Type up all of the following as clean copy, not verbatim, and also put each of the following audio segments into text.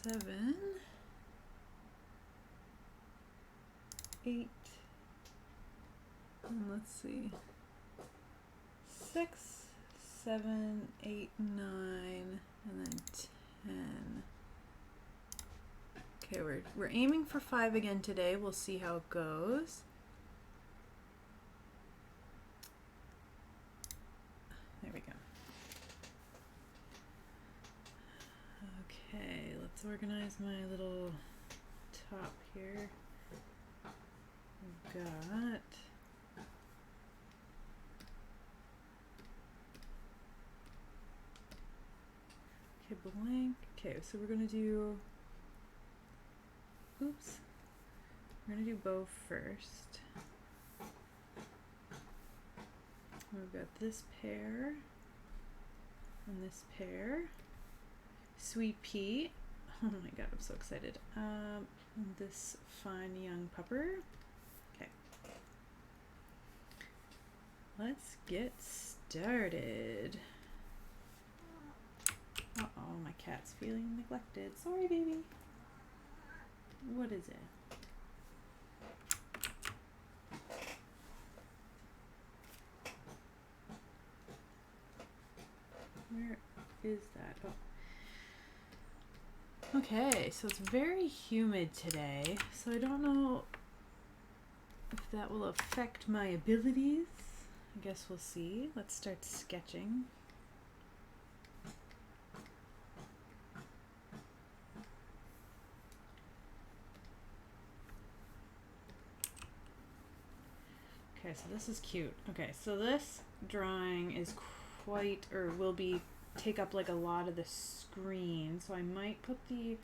7, 8, and let's see, 6, 7, 8, 9, and then 10. Okay, we're aiming for 5 again today. We'll see how it goes. There we go. Okay, let's organize my little top here. We've got blank. Okay, so we're gonna do, oops, we're gonna do bow first. We've got this pair and this pair. Sweet pea. Oh my god, I'm so excited. This fine young pupper. Okay. Let's get started. Uh-oh, my cat's feeling neglected. Sorry, baby. What is it? Where is that? Oh. Okay, so it's very humid today, so I don't know if that will affect my abilities. I guess we'll see. Let's start sketching. Okay, so this is cute. Okay, so this drawing is quite, or will be, take up like a lot of the screen, so I might put the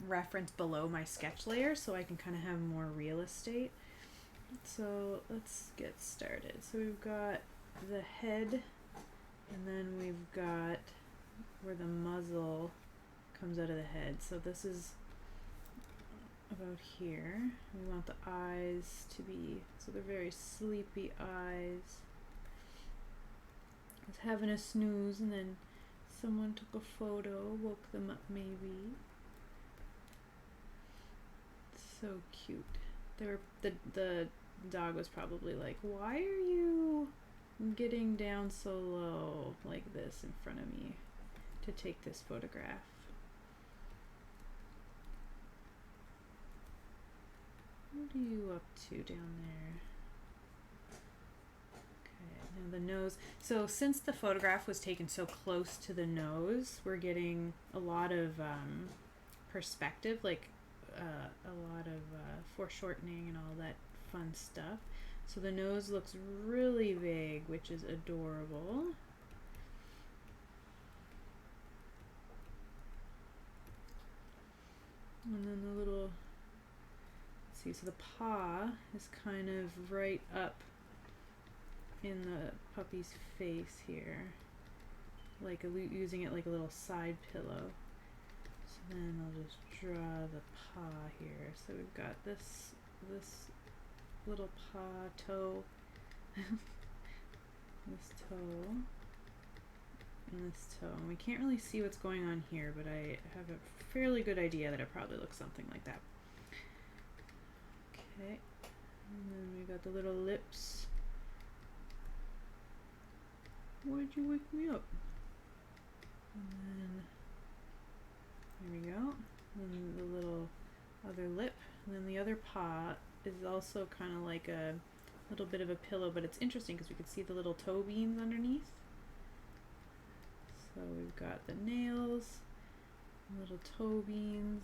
reference below my sketch layer so I can kind of have more real estate. So let's get started. So we've got the head, and then we've got where the muzzle comes out of the head. So this is about here. We want the eyes to be, so they're very sleepy eyes. I was having a snooze and then someone took a photo, woke them up maybe. So cute. They were, the dog was probably like, why are you getting down so low like this in front of me to take this photograph? What are you up to down there? Okay, now the nose. So since the photograph was taken so close to the nose, we're getting a lot of perspective, like a lot of foreshortening and all that fun stuff. So the nose looks really big, which is adorable. And then the little, let's see, so the paw is kind of right up in the puppy's face here, like using it like a little side pillow. So then I'll just draw the paw here. So we've got this little paw, toe, this toe, and this toe. And we can't really see what's going on here, but I have a fairly good idea that it probably looks something like that. Okay, and then we got the little lips. Why'd you wake me up? And then there we go. And the little other lip. And then the other paw is also kind of like a little bit of a pillow, but it's interesting because we can see the little toe beans underneath. So we've got the nails, little toe beans.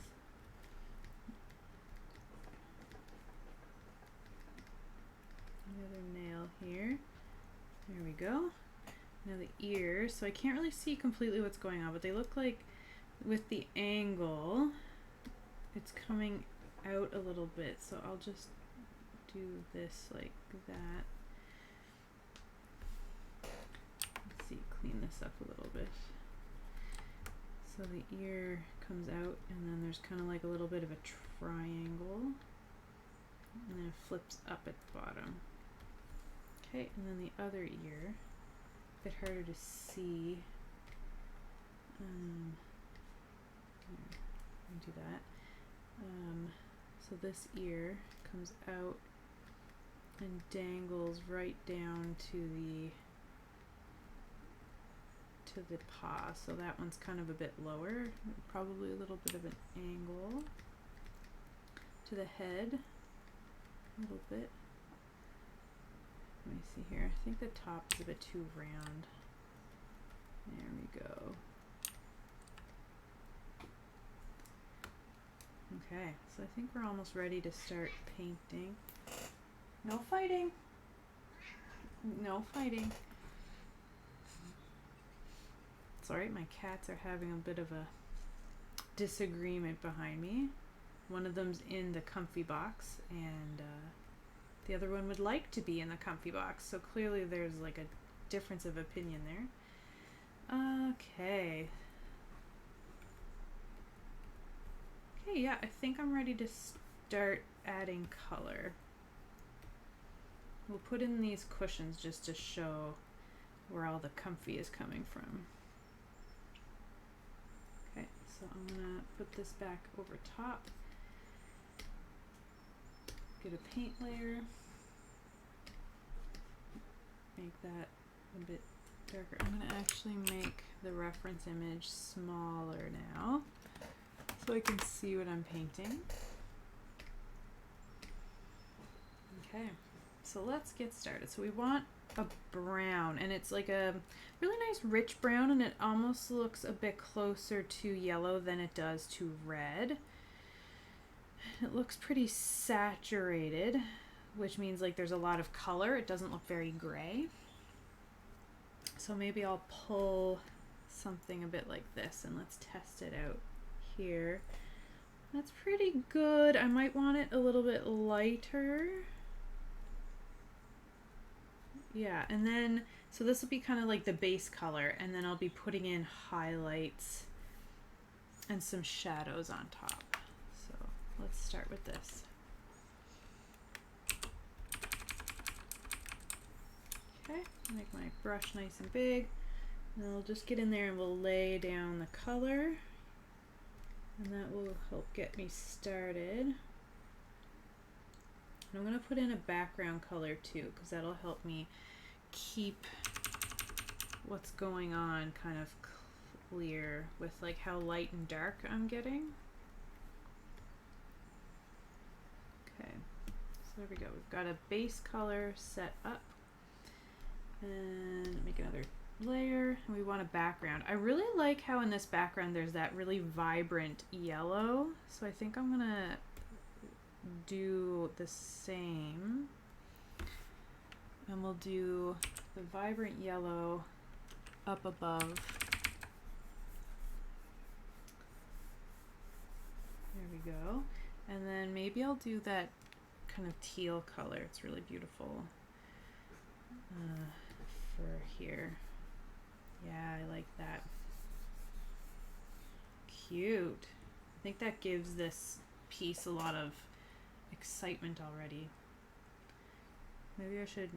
Another nail here. There we go. Now the ears. So I can't really see completely what's going on, but they look like with the angle, it's coming out a little bit. So I'll just do this like that. Let's see, clean this up a little bit. So the ear comes out, and then there's kind of like a little bit of a triangle, and then it flips up at the bottom. Okay, and then the other ear, a bit harder to see. do that. So this ear comes out and dangles right down to the paw. So that one's kind of a bit lower, probably a little bit of an angle. To the head, a little bit. Let me see here. I think the top is a bit too round. There we go. Okay, so I think we're almost ready to start painting. No fighting. No fighting. Sorry, my cats are having a bit of a disagreement behind me. One of them's in the comfy box, and the other one would like to be in the comfy box. So clearly there's like a difference of opinion there. Okay. Okay, yeah, I think I'm ready to start adding color. We'll put in these cushions just to show where all the comfy is coming from. Okay, so I'm gonna put this back over top. Get a paint layer. Make that a bit darker. I'm gonna actually make the reference image smaller now so I can see what I'm painting. Okay, so let's get started. So we want a brown, and it's like a really nice rich brown, and it almost looks a bit closer to yellow than it does to red. It looks pretty saturated, which means like there's a lot of color. It doesn't look very gray. So maybe I'll pull something a bit like this, and let's test it out here. That's pretty good. I might want it a little bit lighter. Yeah, and then, so this will be kind of like the base color, and then I'll be putting in highlights and some shadows on top. So let's start with this. Okay, make my brush nice and big, and then we'll just get in there and we'll lay down the color, and that will help get me started. And I'm going to put in a background color too, because that'll help me keep what's going on kind of clear with like how light and dark I'm getting. Okay, so there we go. We've got a base color set up, and make another layer, and we want a background. I really like how in this background there's that really vibrant yellow, so I think I'm gonna do the same, and we'll do the vibrant yellow up above. There we go. And then maybe I'll do that kind of teal color. It's really beautiful for here. Yeah, I like that. Cute. I think that gives this piece a lot of excitement already. Maybe I should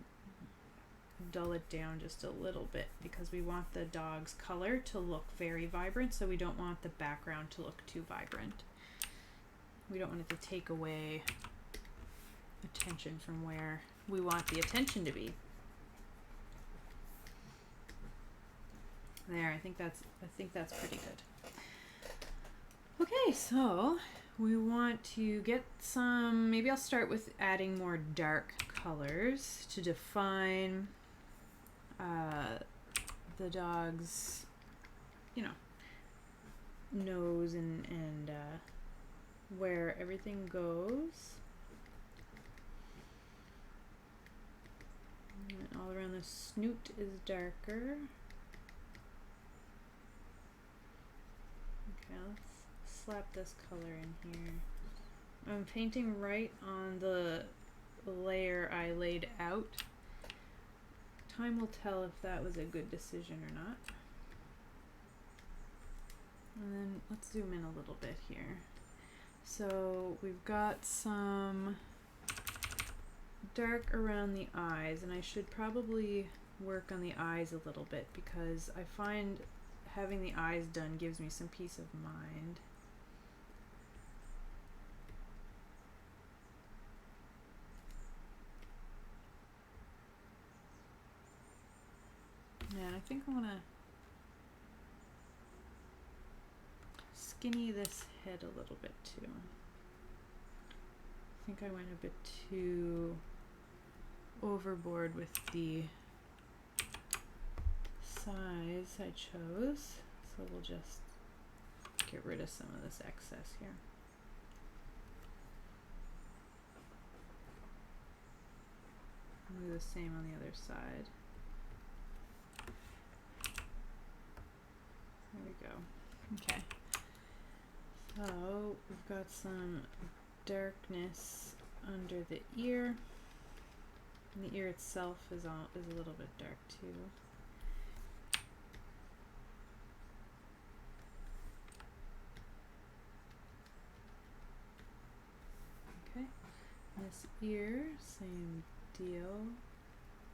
dull it down just a little bit, because we want the dog's color to look very vibrant, so we don't want the background to look too vibrant. We don't want it to take away attention from where we want the attention to be. There, I think that's pretty good. Okay, so we want to get some, maybe I'll start with adding more dark colors to define the dog's, nose and where everything goes. And all around the snoot is darker. Okay, let's slap this color in here. I'm painting right on the layer I laid out. Time will tell if that was a good decision or not. And then let's zoom in a little bit here. So we've got some dark around the eyes, and I should probably work on the eyes a little bit, because I find having the eyes done gives me some peace of mind. I think I want to skinny this head a little bit too. I think I went a bit too overboard with the size I chose, so we'll just get rid of some of this excess here. And do the same on the other side. There we go. Okay. So we've got some darkness under the ear. And the ear itself is a little bit dark too. Okay. This ear, same deal.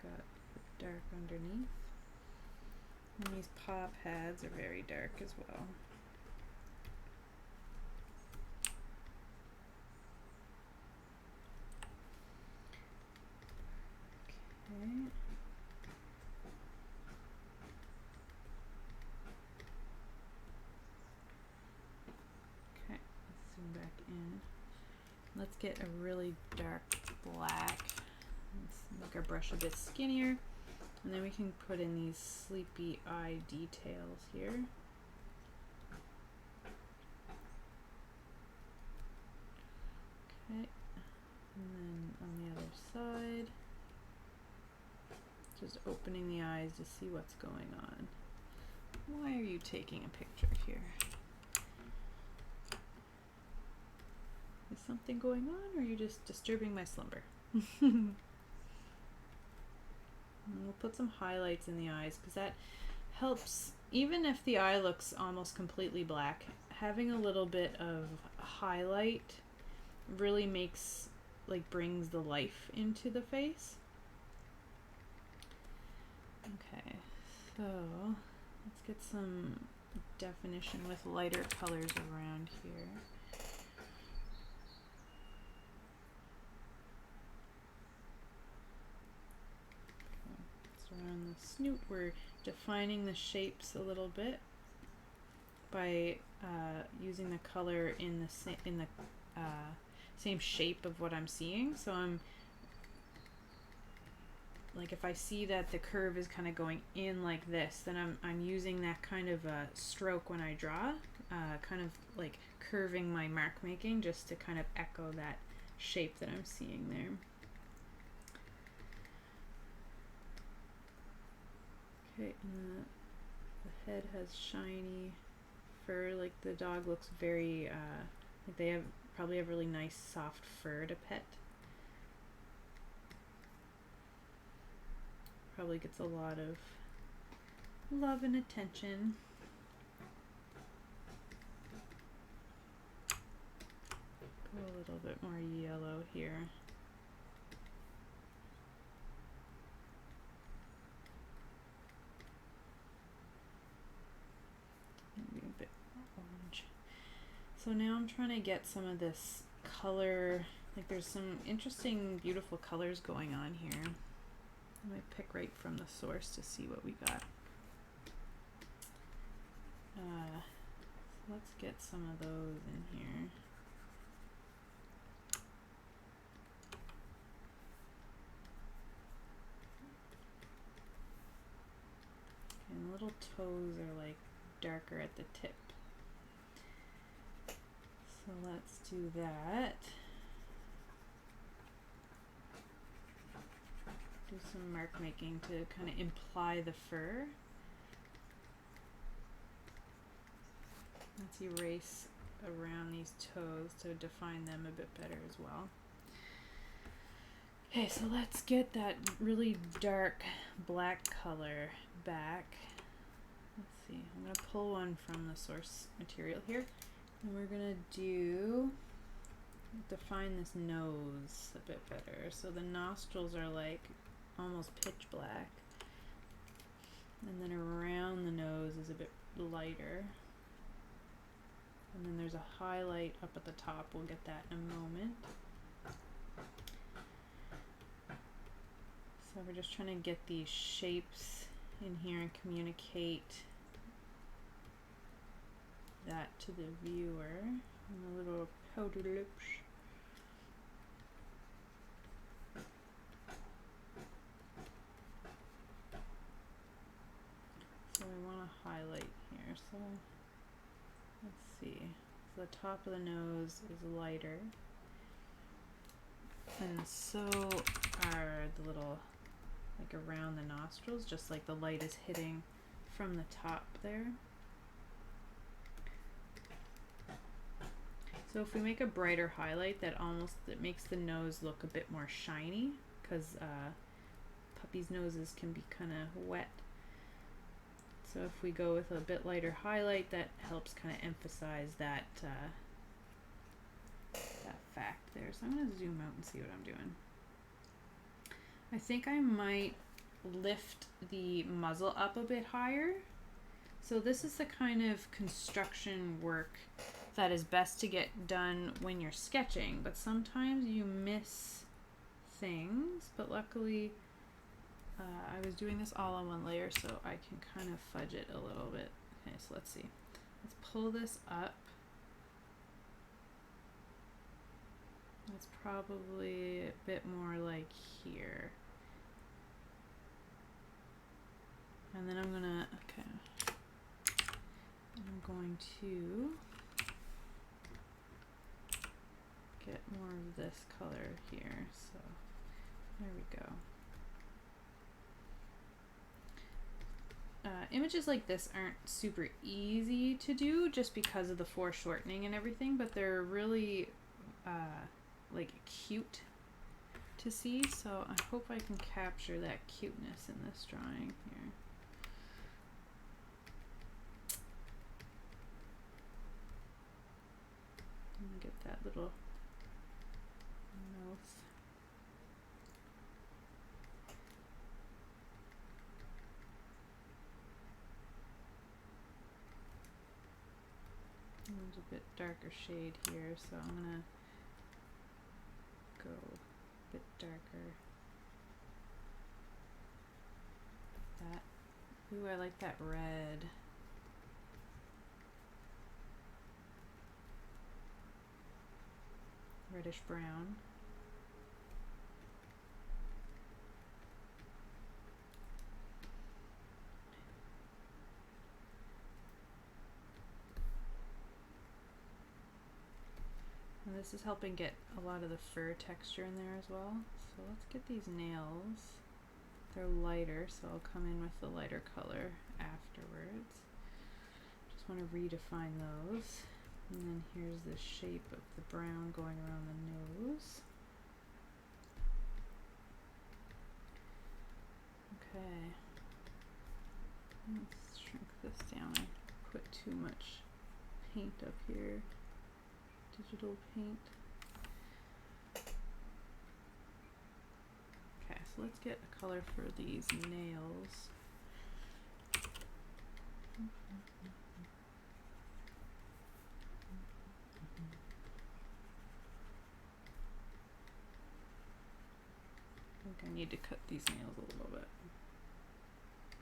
Got dark underneath. And these paw pads are very dark as well. Okay. Okay, let's zoom back in. Let's get a really dark black. Let's make our brush a bit skinnier. And then we can put in these sleepy eye details here. Okay, and then on the other side, just opening the eyes to see what's going on. Why are you taking a picture here? Is something going on, or are you just disturbing my slumber? And we'll put some highlights in the eyes because that helps. Even if the eye looks almost completely black, having a little bit of highlight really makes, like, brings the life into the face. Okay, so let's get some definition with lighter colors around here. Around the snoot, we're defining the shapes a little bit by using the color in the same shape of what I'm seeing. So I'm like, if I see that the curve is kind of going in like this, then I'm using that kind of a stroke when I draw, kind of like curving my mark making just to kind of echo that shape that I'm seeing there. Okay, and the head has shiny fur, like the dog looks very, like they probably have really nice soft fur to pet. Probably gets a lot of love and attention. Go a little bit more yellow here. So now I'm trying to get some of this color, like there's some interesting, beautiful colors going on here. I'm going to pick right from the source to see what we got. So let's get some of those in here. And the little toes are like darker at the tip. So let's do that. Do some mark making to kind of imply the fur. Let's erase around these toes to define them a bit better as well. Okay, so let's get that really dark black color back. Let's see, I'm going to pull one from the source material here. And we're going to define this nose a bit better. So the nostrils are like almost pitch black. And then around the nose is a bit lighter. And then there's a highlight up at the top. We'll get that in a moment. So we're just trying to get these shapes in here and communicate that to the viewer. And a little powder lips. So I want to highlight here. So let's see. So the top of the nose is lighter. And so are the little, like around the nostrils, just like the light is hitting from the top there. So if we make a brighter highlight, that makes the nose look a bit more shiny, because puppies' noses can be kind of wet. So if we go with a bit lighter highlight, that helps kind of emphasize that that fact there. So I'm going to zoom out and see what I'm doing. I think I might lift the muzzle up a bit higher. So this is the kind of construction work that is best to get done when you're sketching, but sometimes you miss things. But luckily I was doing this all on one layer, so I can kind of fudge it a little bit. Okay, so let's see. Let's pull this up. That's probably a bit more like here. And then I'm gonna, okay. I'm going to get more of this color here. So there we go. Images like this aren't super easy to do just because of the foreshortening and everything, but they're really like cute to see. So I hope I can capture that cuteness in this drawing here. And get that little mouth. There's a bit darker shade here, so I'm gonna go a bit darker. That. Ooh, I like that red. Reddish brown. And this is helping get a lot of the fur texture in there as well. So let's get these nails. They're lighter, so I'll come in with the lighter color afterwards. Just want to redefine those. And then here's the shape of the brown going around the nose. Okay. Let's shrink this down. I put too much paint up here. Digital paint. Okay, so let's get a color for these nails. I think I need to cut these nails a little bit.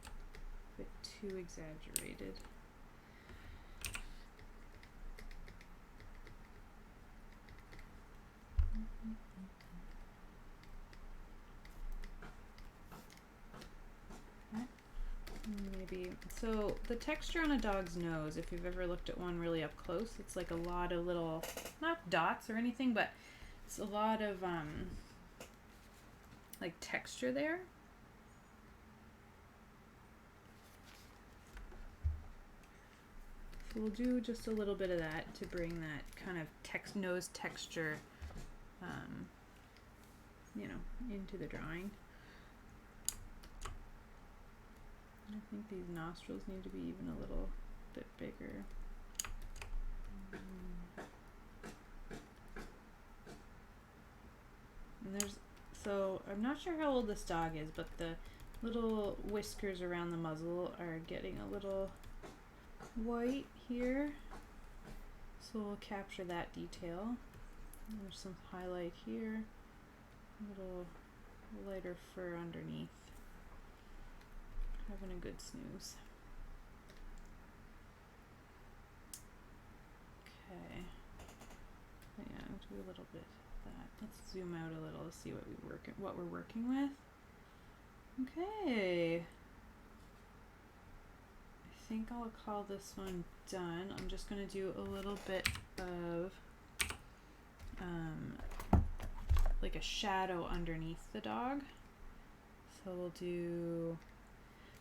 A bit too exaggerated. Maybe. So the texture on a dog's nose, if you've ever looked at one really up close, it's like a lot of little, not dots or anything, but it's a lot of like texture there. So we'll do just a little bit of that to bring that kind of nose texture, you know, into the drawing. I think these nostrils need to be even a little bit bigger. And so I'm not sure how old this dog is, but the little whiskers around the muzzle are getting a little white here. So we'll capture that detail. And there's some highlight here, a little lighter fur underneath. having a good snooze. Okay. Yeah, I'll do a little bit of that. Let's zoom out a little to see what we're working with. Okay. I think I'll call this one done. I'm just gonna do a little bit of like a shadow underneath the dog. So we'll do,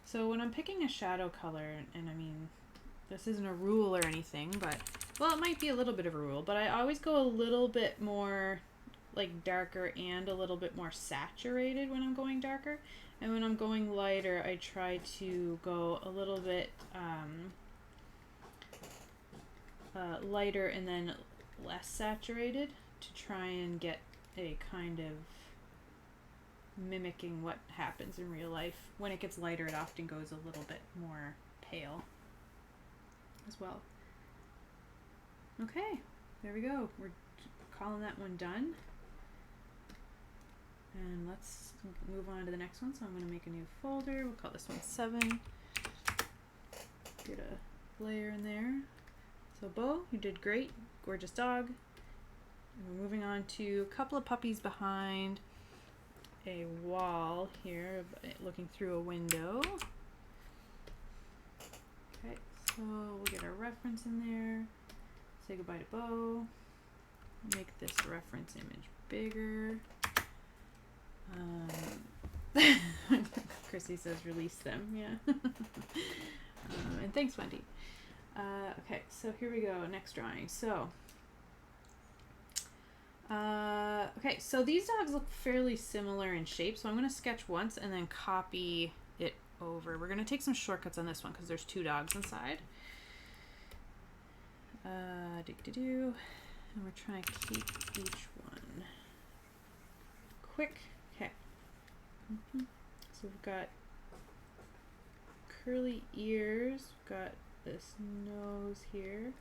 so when I'm picking a shadow color, and I mean, this isn't a rule or anything, but, well, it might be a little bit of a rule, but I always go a little bit more like darker and a little bit more saturated when I'm going darker. And when I'm going lighter, I try to go a little bit lighter and then less saturated to try and get a kind of mimicking what happens in real life. When it gets lighter, it often goes a little bit more pale as well. Okay, there we go. We're calling that one done. And let's move on to the next one. So I'm going to make a new folder. We'll call this one 7. Get a layer in there. So Bo, you did great. Gorgeous dog. And we're moving on to a couple of puppies behind a wall here, looking through a window. Okay, so we'll get our reference in there. Say goodbye to Bo. Make this reference image bigger. Chrissy says release them, yeah. And thanks, Wendy. Okay, so here we go, next drawing. So, okay, so these dogs look fairly similar in shape, so I'm going to sketch once and then copy it over. We're going to take some shortcuts on this one because there's 2 dogs inside. And we're trying to keep each one quick. Okay. So we've got curly ears, we've got this nose here.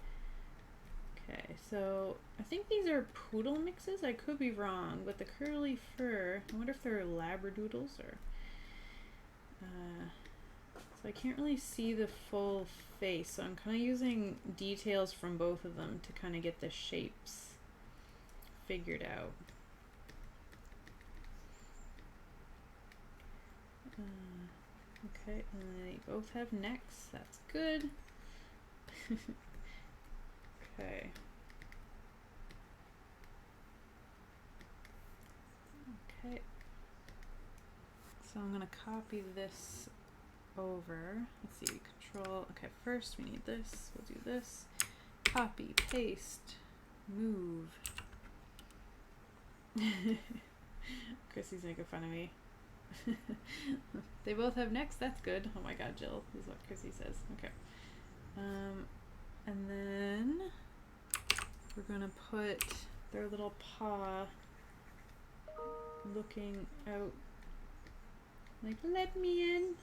Okay, so I think these are poodle mixes. I could be wrong, but the curly fur, I wonder if they're labradoodles or so I can't really see the full face, so I'm kind of using details from both of them to kind of get the shapes figured out. Okay, and they both have necks. That's good. Okay. Okay. So I'm gonna copy this over. Let's see, control. Okay, first we need this. We'll do this. Copy, paste, move. Chrissy's making fun of me. They both have necks. That's good. Oh my god, Jill, is what Chrissy says. Okay. And then we're gonna put their little paw looking out. Like, let me in.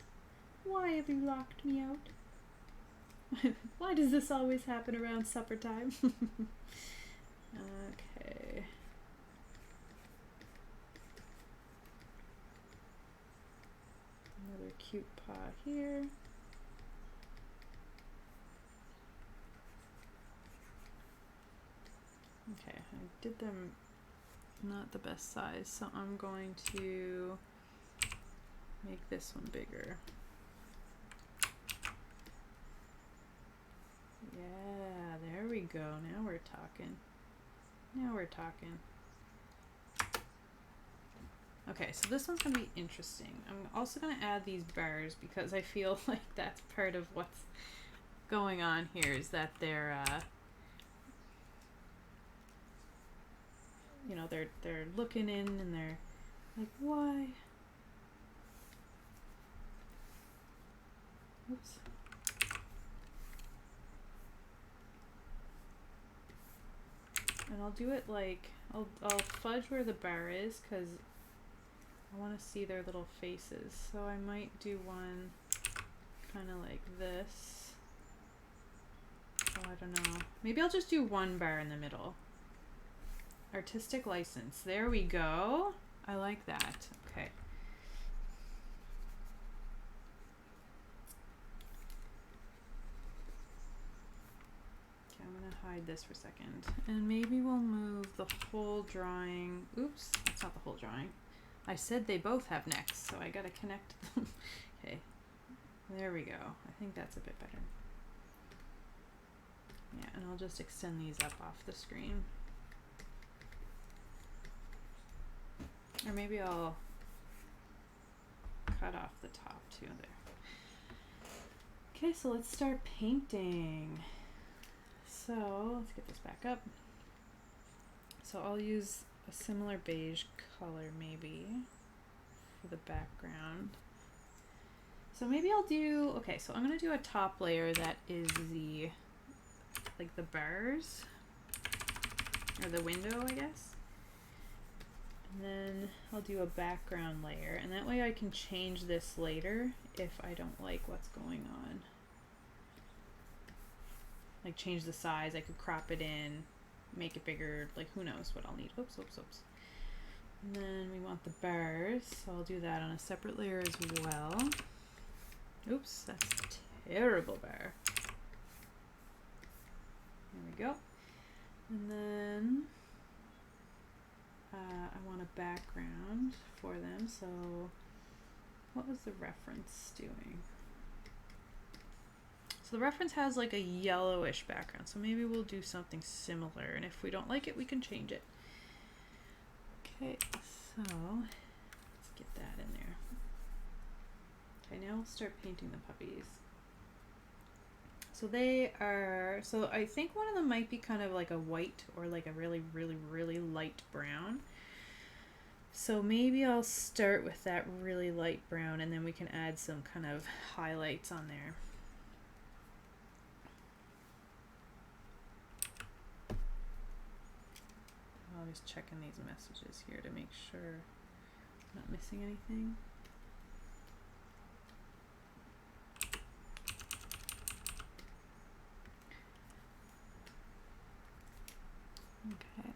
Why have you locked me out? Why does this always happen around supper time? Okay. Another cute paw here. Okay, I did them not the best size, so I'm going to make this one bigger. Yeah, there we go. Now we're talking. Now we're talking. Okay, so this one's going to be interesting. I'm also going to add these bars because I feel like that's part of what's going on here, is that they're, you know, they're looking in and they're like, why? Oops. And I'll do it like, I'll fudge where the bar is because I want to see their little faces. So I might do one kind of like this. Oh, I don't know. Maybe I'll just do one bar in the middle. Artistic license. There we go. I like that. Okay. hide this for a second. And maybe we'll move the whole drawing. Oops, that's not the whole drawing. I said they both have necks, so I gotta connect them. Okay, there we go. I think that's a bit better. Yeah, and I'll just extend these up off the screen. Or maybe I'll cut off the top too there. Okay, so let's start painting. So let's get this back up. So I'll use a similar beige color maybe for the background. So maybe I'll do, okay, so I'm gonna do a top layer that is the, like the bars, or the window, I guess. And then I'll do a background layer, and that way I can change this later if I don't like what's going on. Like change the size, I could crop it in, make it bigger, like who knows what I'll need. Oops, oops, oops. And then we want the bars, so I'll do that on a separate layer as well. Oops, that's a terrible bar. There we go. And then I want a background for them, so what was the reference doing? So the reference has like a yellowish background, so maybe we'll do something similar, and if we don't like it, we can change it. Okay, so let's get that in there. Okay, now we'll start painting the puppies. So they are, so I think one of them might be kind of like a white or like a really, really, really light brown. So maybe I'll start with that really light brown, and then we can add some kind of highlights on there. I'm just checking these messages here to make sure I'm not missing anything. Okay.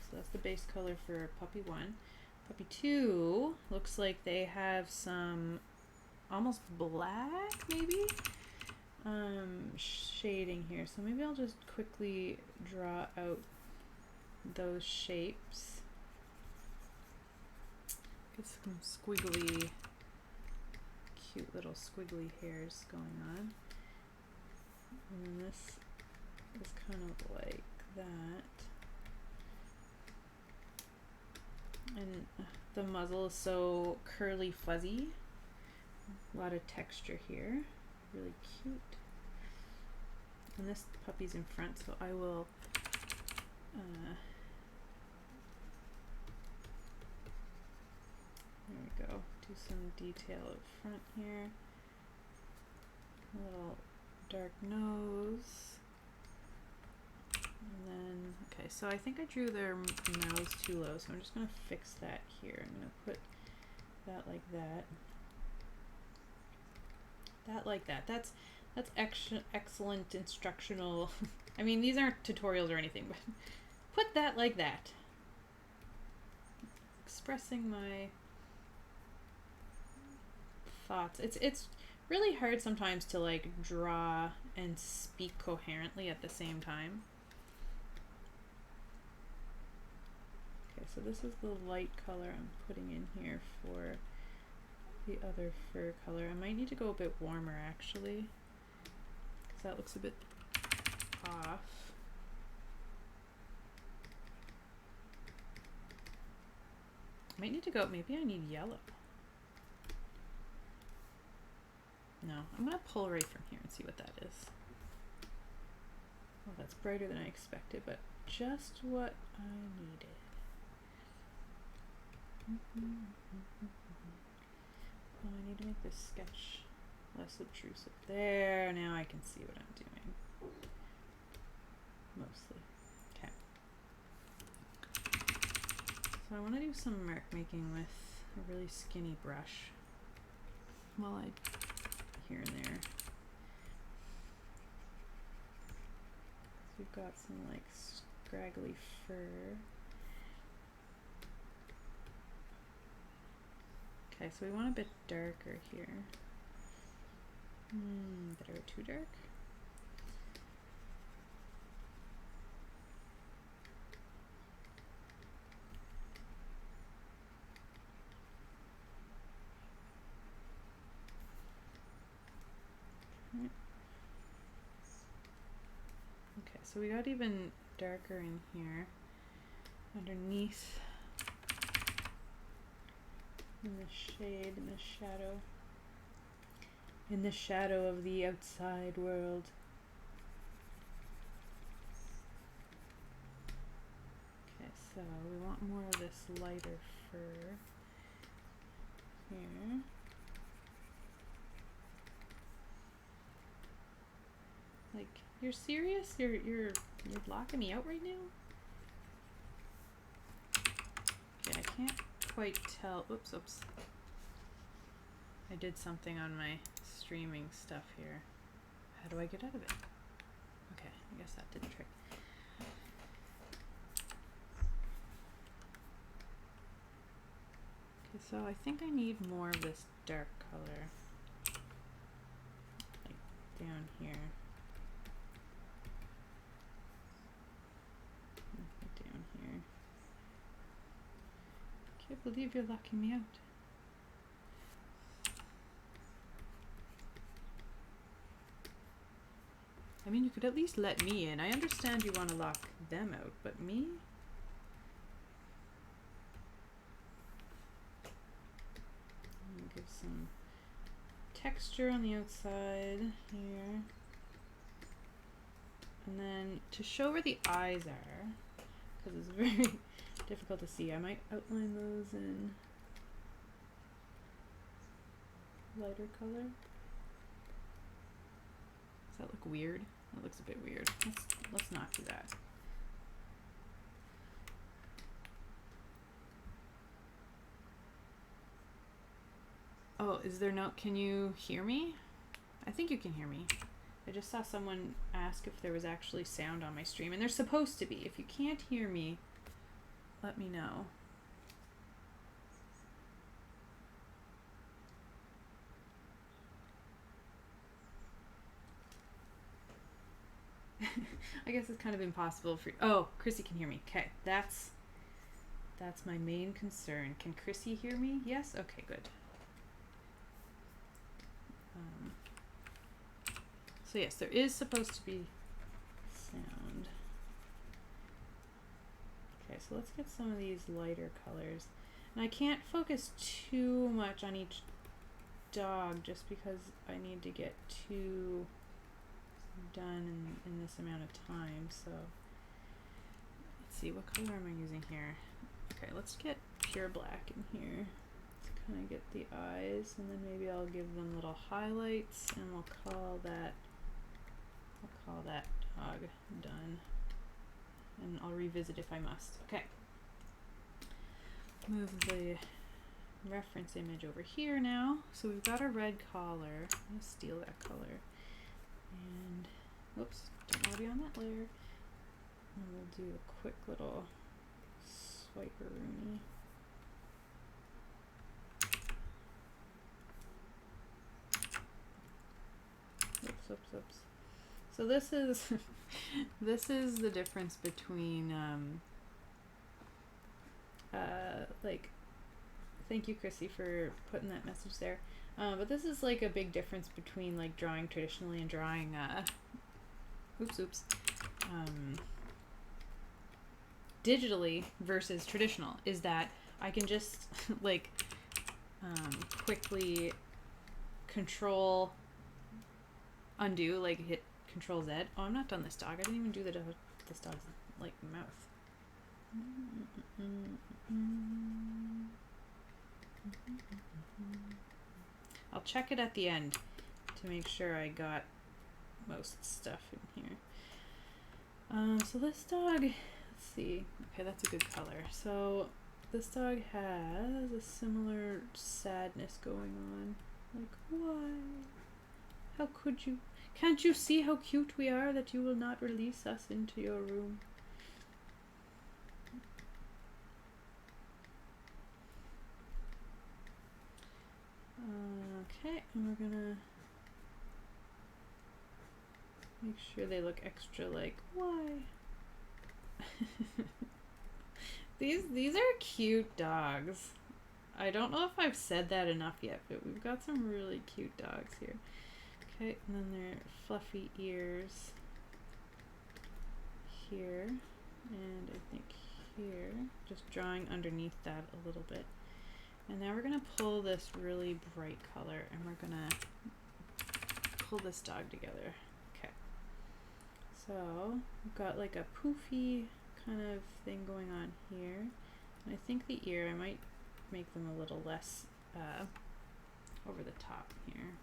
So that's the base color for puppy 1. Puppy 2 looks like they have some almost black, maybe, shading here. So maybe I'll just quickly draw out those shapes. Get some squiggly, cute little squiggly hairs going on. And then this is kind of like that. And the muzzle is so curly fuzzy. A lot of texture here. Really cute. And this puppy's in front, so I will there we go. Do some detail up front here. A little dark nose. And then, okay, so I think I drew their nose too low, so I'm just going to fix that here. I'm going to put that like that. That like that. That's excellent instructional. I mean, these aren't tutorials or anything, but put that like that. Expressing my thoughts. It's really hard sometimes to like draw and speak coherently at the same time. Okay, so this is the light color I'm putting in here for the other fur color. I might need to go a bit warmer actually, because that looks a bit off. I might need to go, maybe I need yellow. No, I'm gonna pull right from here and see what that is. Well, that's brighter than I expected, but just what I needed. Oh, I need to make this sketch less obtrusive. There, now I can see what I'm doing. Mostly. Okay. So I want to do some mark making with a really skinny brush. Well, here and there. we've got some like scraggly fur. Okay, so we want a bit darker here. Did I go too dark? Okay, so we got even darker in here, underneath, in the shade, in the shadow, in the shadow of the outside world. Okay, so we want more of this lighter fur here. Like, you're serious? You're blocking me out right now? Okay, I can't quite tell. Oops. I did something on my streaming stuff here. How do I get out of it? Okay, I guess that did the trick. Okay, so I think I need more of this dark color. Like down here. Down here. Can't believe you're locking me out. I mean, you could at least let me in. I understand you want to lock them out, but me? Give some texture on the outside here. And then to show where the eyes are, because it's very difficult to see, I might outline those in lighter color. Does that look weird? That looks a bit weird. Let's not do that. Oh, is there no, can you hear me? I think you can hear me. I just saw someone ask if there was actually sound on my stream, and there's supposed to be. If you can't hear me, let me know. I guess it's kind of impossible for you. Oh, Chrissy can hear me. Okay, that's my main concern. Can Chrissy hear me? Yes? Okay, good. So yes, there is supposed to be sound. Okay, so let's get some of these lighter colors. And I can't focus too much on each dog just because I need to get two done in this amount of time. So let's see, what color am I using here? Okay, let's get pure black in here to kind of get the eyes, and then maybe I'll give them little highlights, and we'll call that dog done. And I'll revisit if I must. Okay. Move the reference image over here now. So we've got a red collar. I'm going to steal that color. And, oops, don't want to be on that layer. And we'll do a quick little swiper-rooney. Oops. So this is this is the difference between like, thank you Chrissy for putting that message there. But this is like a big difference between like drawing traditionally and drawing digitally versus traditional, is that I can just like quickly control undo, like hit Control Z. Oh, I'm not done this dog. I didn't even do this dog's like mouth. I'll check it at the end to make sure I got most stuff in here. So this dog, let's see. Okay, that's a good color. So this dog has a similar sadness going on. Like, why? How could you? Can't you see how cute we are that you will not release us into your room? Okay, and we're gonna make sure they look extra like, why? These are cute dogs. I don't know if I've said that enough yet, but we've got some really cute dogs here. Okay, and then their fluffy ears here, and I think here, just drawing underneath that a little bit. And now we're gonna pull this really bright color and we're gonna pull this dog together. Okay, so we've got like a poofy kind of thing going on here. And I think the ear, I might make them a little less over the top here.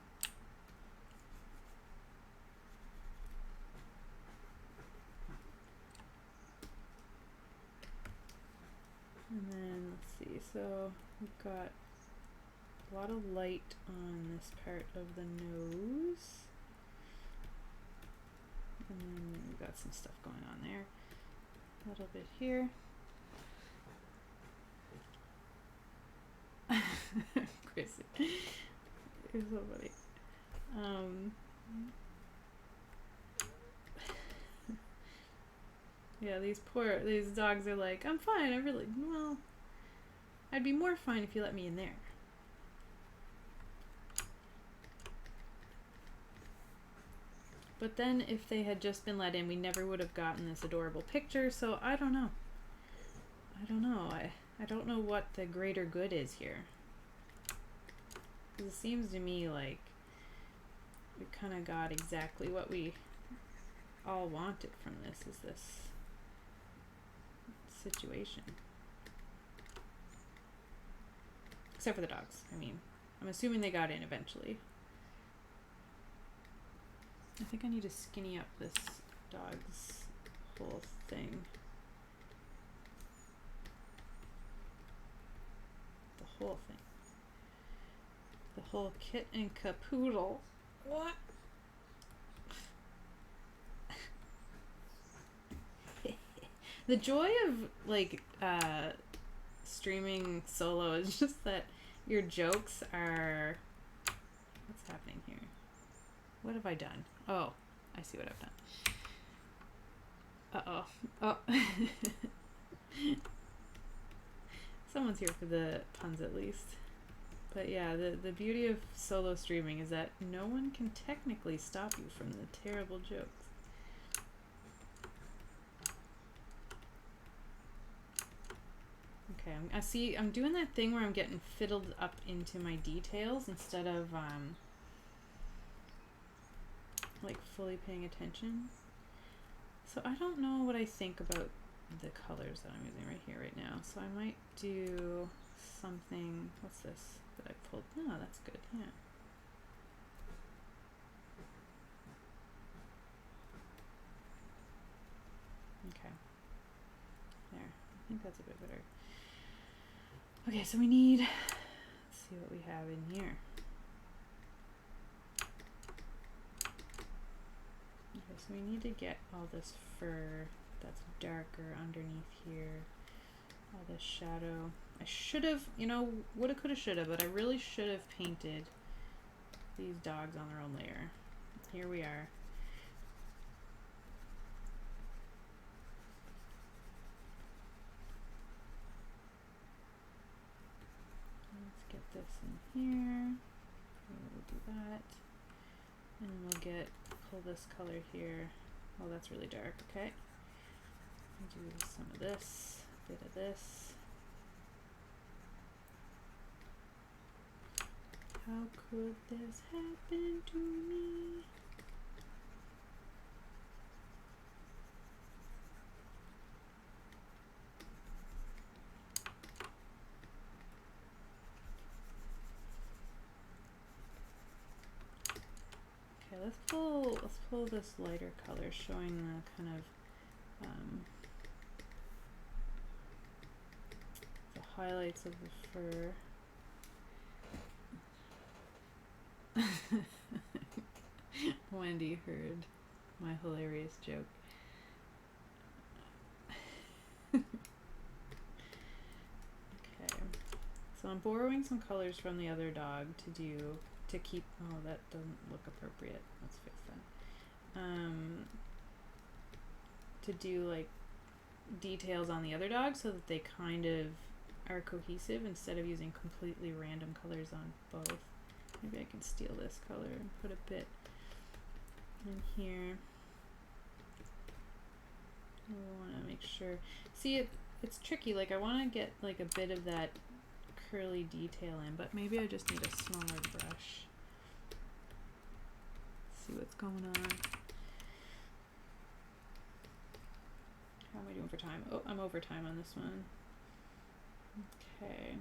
And then let's see, so we've got a lot of light on this part of the nose. And then we've got some stuff going on there. A little bit here. Crazy. It's so funny. Yeah, these dogs are like, I'm fine, well, I'd be more fine if you let me in there. But then if they had just been let in, we never would have gotten this adorable picture, so I don't know. I don't know what the greater good is here. Because it seems to me like we kind of got exactly what we all wanted from this, is this situation. Except for the dogs. I mean, I'm assuming they got in eventually. I think I need to skinny up this dog's whole thing. The whole thing. The whole kit and capoodle. What? The joy of like streaming solo is just that your jokes are, what's happening here? What have I done? Oh, I see what I've done. Uh-oh. Oh. Someone's here for the puns at least. But yeah, the beauty of solo streaming is that no one can technically stop you from the terrible jokes. Okay, I'm doing that thing where I'm getting fiddled up into my details instead of like fully paying attention. So I don't know what I think about the colors that I'm using right here right now. So I might do something, what's this that I pulled? Oh, that's good, yeah. Okay. There, I think that's a bit better. Okay, so we need, let's see what we have in here. Okay, so we need to get all this fur that's darker underneath here. All this shadow. I should have, woulda, coulda, shoulda, but I really should have painted these dogs on their own layer. Here we are. Let's get this in here. We'll do that. And we'll pull this color here. Oh, that's really dark, okay. Do some of this, a bit of this. How could this happen to me? Okay, let's pull this lighter color, showing the kind of the highlights of the fur. Wendy heard my hilarious joke. Okay. So I'm borrowing some colors from the other dog to keep, oh, that doesn't look appropriate. Let's fix that. To do like details on the other dog so that they kind of are cohesive instead of using completely random colors on both. Maybe I can steal this color and put a bit in here. I want to make sure. See, it's tricky. Like I want to get like a bit of that curly detail in, but maybe I just need a smaller brush. See what's going on. How am I doing for time? Oh, I'm over time on this one. Okay.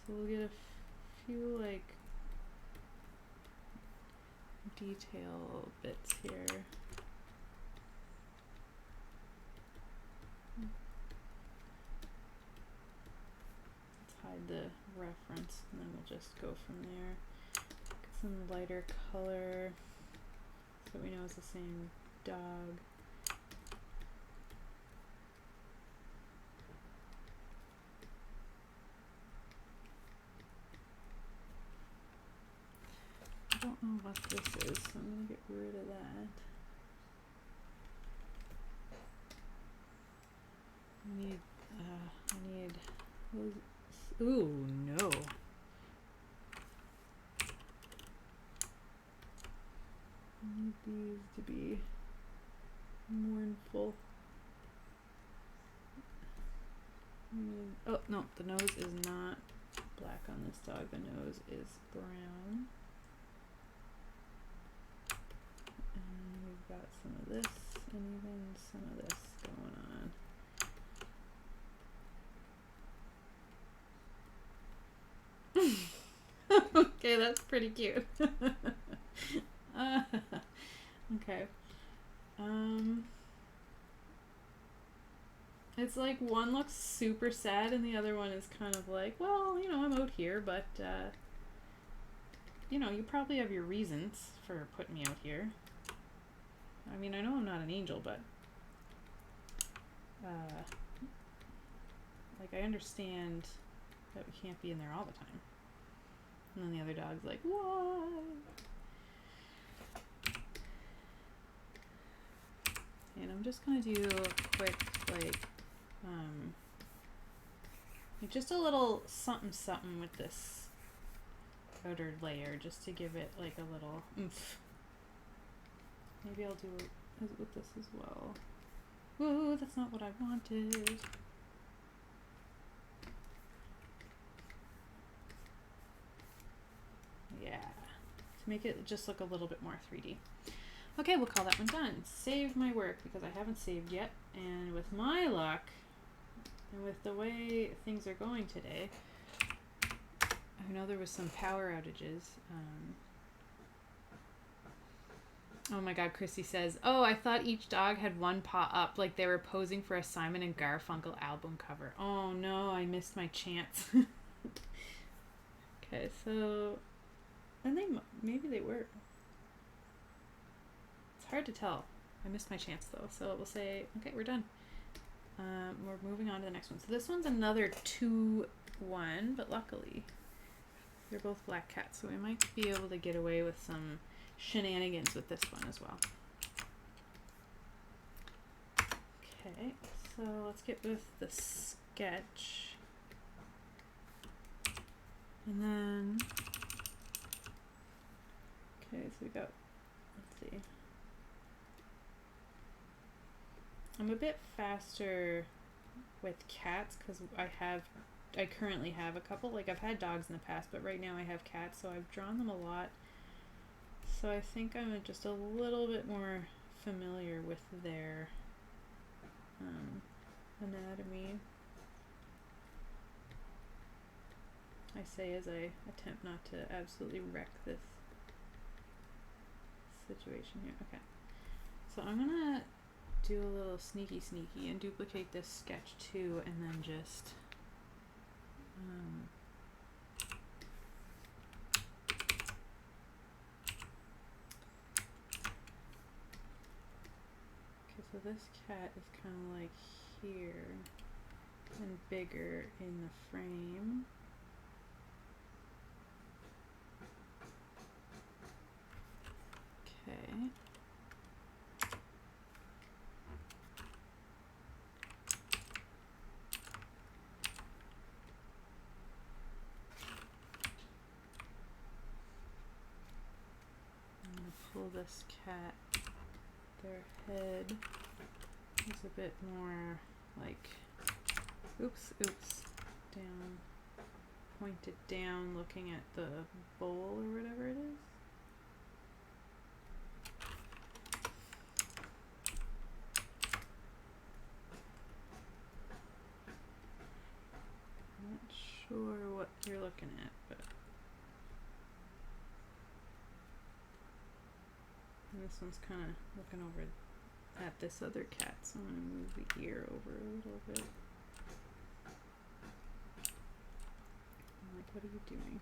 So we'll get a few like detail bits here. Let's hide the reference and then we'll just go from there. Get some lighter color so we know it's the same dog. I don't know what this is, so I'm gonna get rid of that. I need those. Ooh, no. I need these to be mournful. Oh, no, the nose is not black on this dog. The nose is brown. And we've got some of this and even some of this going on. Okay, that's pretty cute. Okay. It's like one looks super sad and the other one is kind of like, well, you know, I'm out here, but, you know, you probably have your reasons for putting me out here. I mean, I know I'm not an angel, but, like, I understand that we can't be in there all the time. And then the other dog's like, why? And I'm just gonna do a quick, like just a little something something with this outer layer, just to give it like a little oomph. Maybe I'll do it with this as well. Ooh, that's not what I wanted. Yeah, to make it just look a little bit more 3D. Okay, we'll call that one done. Save my work because I haven't saved yet, and with my luck and with the way things are going today, I know there was some power outages. Oh my god, Chrissy says, oh, I thought each dog had one paw up, like they were posing for a Simon and Garfunkel album cover. Oh no, I missed my chance. Okay, so, and maybe they were. It's hard to tell. I missed my chance though, so we'll say, okay, we're done. We're moving on to the next one. So this one's another 2-1, but luckily they're both black cats, so we might be able to get away with some shenanigans with this one as well. Okay, so let's get with the sketch. And then, okay, so we got, let's see. I'm a bit faster with cats because I currently have a couple. Like, I've had dogs in the past, but right now I have cats, so I've drawn them a lot. So I think I'm just a little bit more familiar with their anatomy. I say as I attempt not to absolutely wreck this situation here. Okay, so I'm gonna do a little sneaky and duplicate this sketch too, and then just So this cat is kind of like here and bigger in the frame. Okay. I'm going to pull this cat. Their head is a bit more like, oops, down, pointed down, looking at the bowl or whatever it is. I'm not sure what you're looking at, but and this one's kind of looking over at this other cat, so I'm going to move the ear over a little bit. I'm like, what are you doing?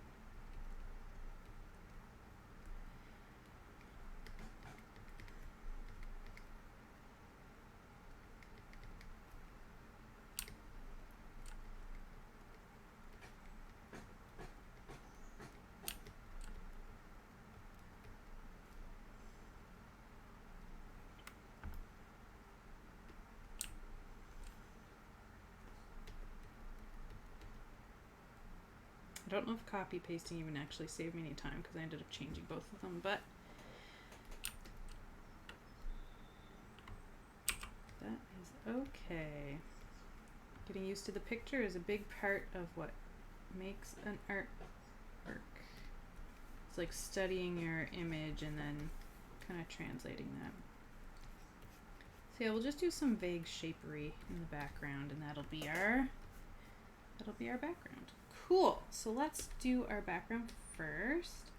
I don't know if copy pasting even actually saved me any time because I ended up changing both of them, but that is okay. Getting used to the picture is a big part of what makes an artwork. It's like studying your image and then kind of translating that. So yeah, we'll just do some vague shapery in the background, and that'll be our background. Cool. So let's do our background first,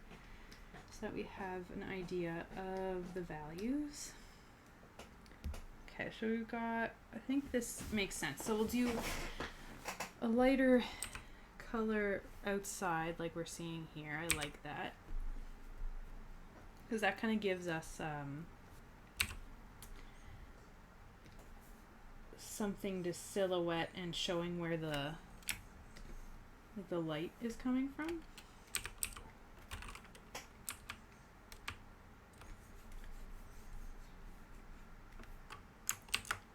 so that we have an idea of the values. Okay, so we've got, I think this makes sense. So we'll do a lighter color outside like we're seeing here. I like that, because that kind of gives us something to silhouette and showing where the light is coming from.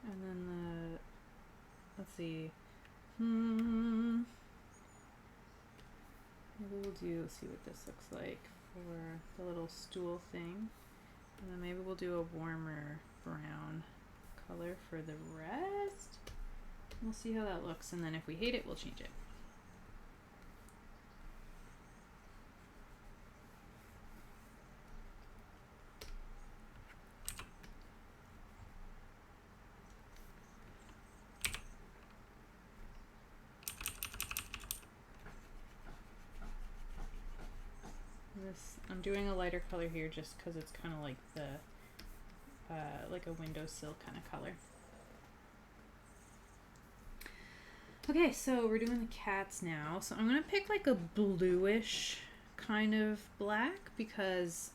And then let's see, maybe we'll see what this looks like for the little stool thing. And then maybe we'll do a warmer brown color for the rest. We'll see how that looks, and then if we hate it, we'll change it. I'm doing a lighter color here just because it's kind of like the like a windowsill kind of color. Okay, so we're doing the cats now. So I'm gonna pick like a bluish kind of black, because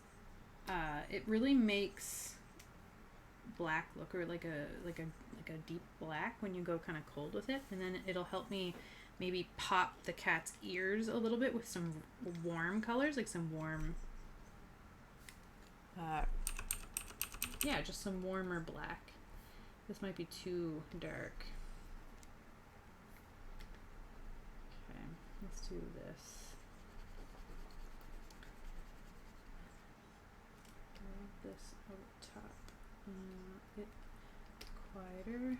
it really makes black look, or like a deep black when you go kind of cold with it, and then it'll help me maybe pop the cat's ears a little bit with some warm colors, like some warm, yeah, just some warmer black. This might be too dark. Okay, let's do this. Grab this out top. It quieter.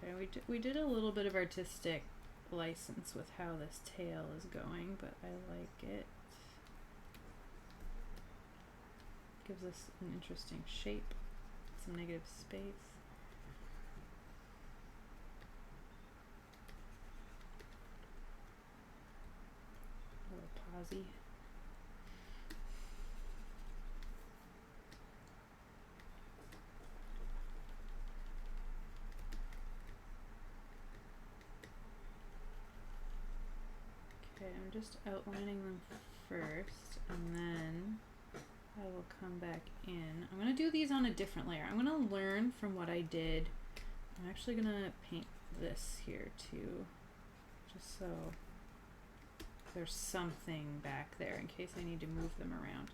Okay, we did a little bit of artistic license with how this tail is going, but I like it. Gives us an interesting shape, some negative space. A little pausey. Okay, I'm just outlining them first, and then I will come back in. I'm going to do these on a different layer. I'm going to learn from what I did. I'm actually going to paint this here too, just so there's something back there in case I need to move them around.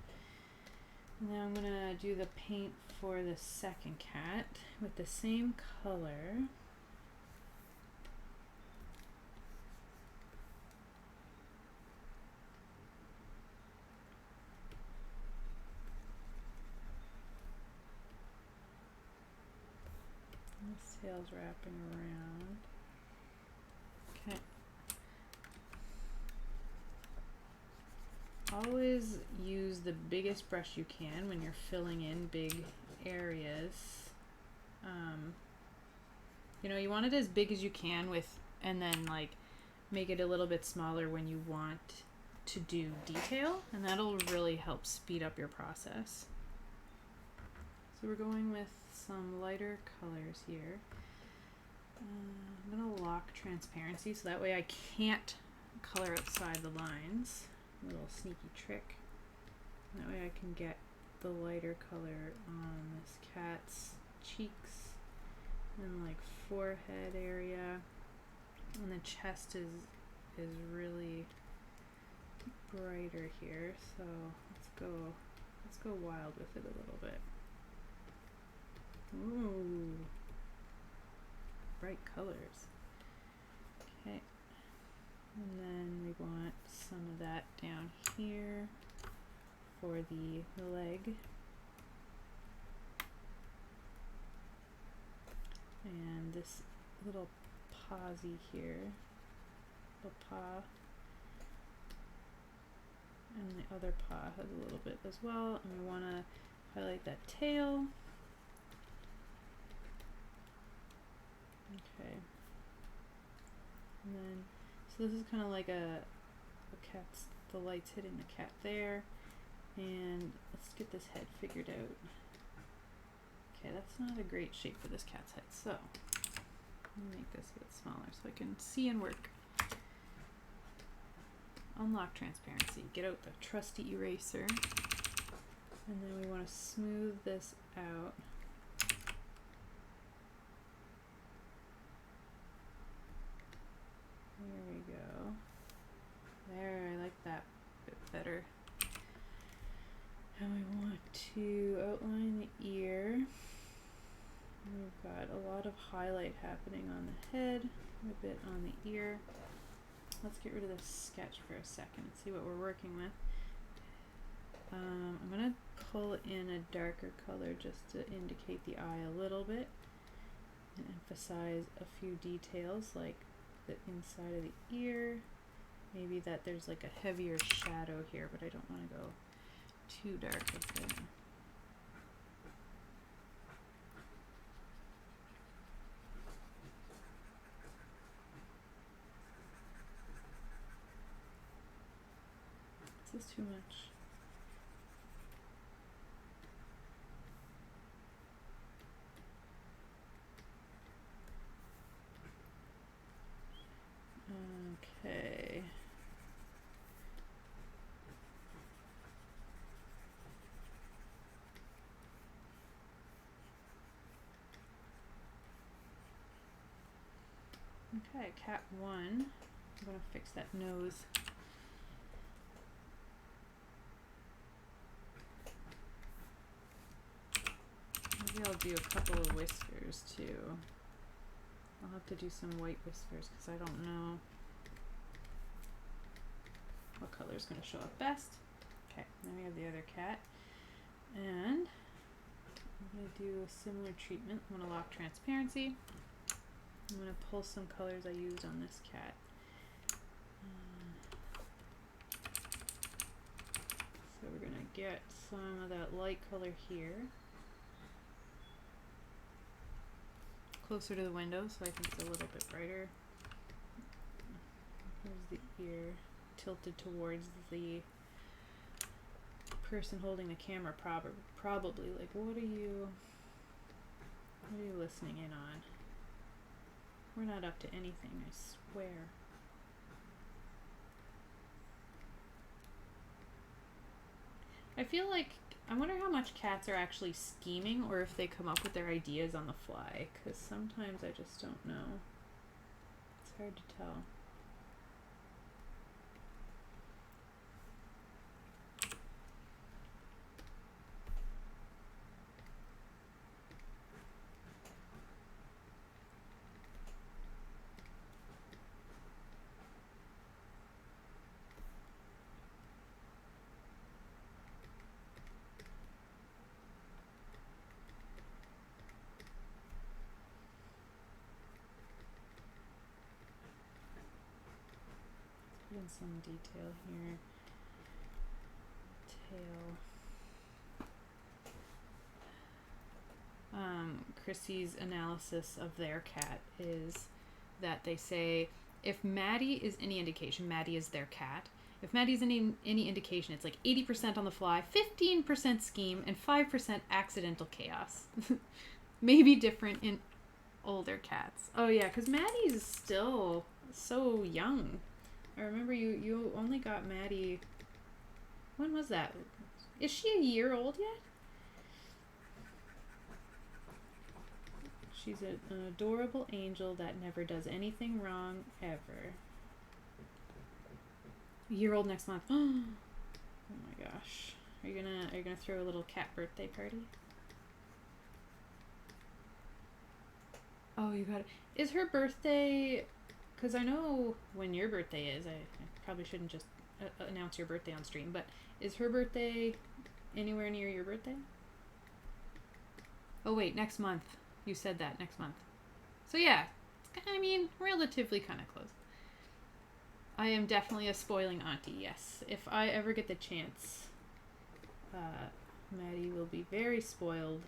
And then I'm going to do the paint for the second cat with the same color. This tail's wrapping around. Okay. Always use the biggest brush you can when you're filling in big areas. You know, you want it as big as you can and then like make it a little bit smaller when you want to do detail, and that'll really help speed up your process. So we're going with some lighter colors here. I'm gonna lock transparency so that way I can't color outside the lines. A little sneaky trick. That way I can get the lighter color on this cat's cheeks and like forehead area, and the chest is really brighter here. So let's go wild with it a little bit. Ooh, bright colors. Okay, and then we want some of that down here for the leg. And this little pawsy here, little paw, and the other paw has a little bit as well. And we want to highlight that tail. Okay. And then, so this is kind of like the light's hitting the cat there. And let's get this head figured out. Okay, that's not a great shape for this cat's head, so let me make this a bit smaller so I can see and work. Unlock transparency, get out the trusty eraser, and then we want to smooth this out. There we go. There, I like that a bit better. And we want to outline the ear. We've got a lot of highlight happening on the head, a bit on the ear. Let's get rid of this sketch for a second and see what we're working with. I'm going to pull in a darker color just to indicate the eye a little bit and emphasize a few details like the inside of the ear. Maybe that there's like a heavier shadow here, but I don't want to go too dark with it. Is this too much? Okay. Okay, cat 1. I'm going to fix that nose. Maybe I'll do a couple of whiskers too. I'll have to do some white whiskers because I don't know what color is going to show up best. Okay, then we have the other cat. And I'm going to do a similar treatment. I'm going to lock transparency. I'm going to pull some colors I used on this cat. So we're going to get some of that light color here. Closer to the window, so I think it's a little bit brighter. Here's the ear tilted towards the person holding the camera, probably. Like, what are you listening in on? We're not up to anything, I swear. I feel like I wonder how much cats are actually scheming or if they come up with their ideas on the fly, because sometimes I just don't know. It's hard to tell. Put in some detail here. Tail. Chrissy's analysis of their cat is that they say if Maddie is any indication, Maddie is their cat. If Maddie's any indication, it's like 80% on the fly, 15% scheme, and 5% accidental chaos. Maybe different in older cats. Oh yeah, because Maddie's still so young. I remember you only got Maddie. When was that? Is she a year old yet? She's an adorable angel that never does anything wrong ever. A year old next month. Oh my gosh. Are you gonna throw a little cat birthday party? Oh, you got it. Is her birthday? Because I know when your birthday is. I probably shouldn't just announce your birthday on stream, but is her birthday anywhere near your birthday? Oh wait, next month. You said that next month. So yeah, I mean, relatively kind of close. I am definitely a spoiling auntie, yes. If I ever get the chance, Maddie will be very spoiled.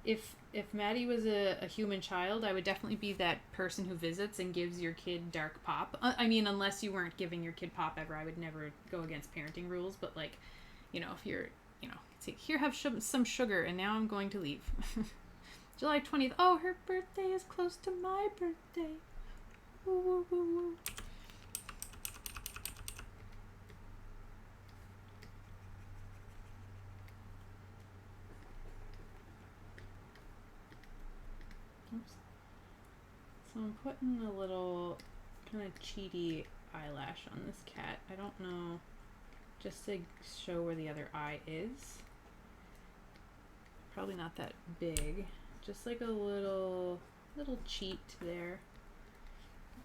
If Maddie was a human child, I would definitely be that person who visits and gives your kid dark pop. I mean, unless you weren't giving your kid pop ever, I would never go against parenting rules. But like, you know, if you're, you know, say, here, have some sugar, and now I'm going to leave. July 20th. Oh, her birthday is close to my birthday. Woo, woo, woo, woo. Oops. So I'm putting a little kind of cheaty eyelash on this cat. I don't know, just to show where the other eye is. Probably not that big. Just like a little cheat there.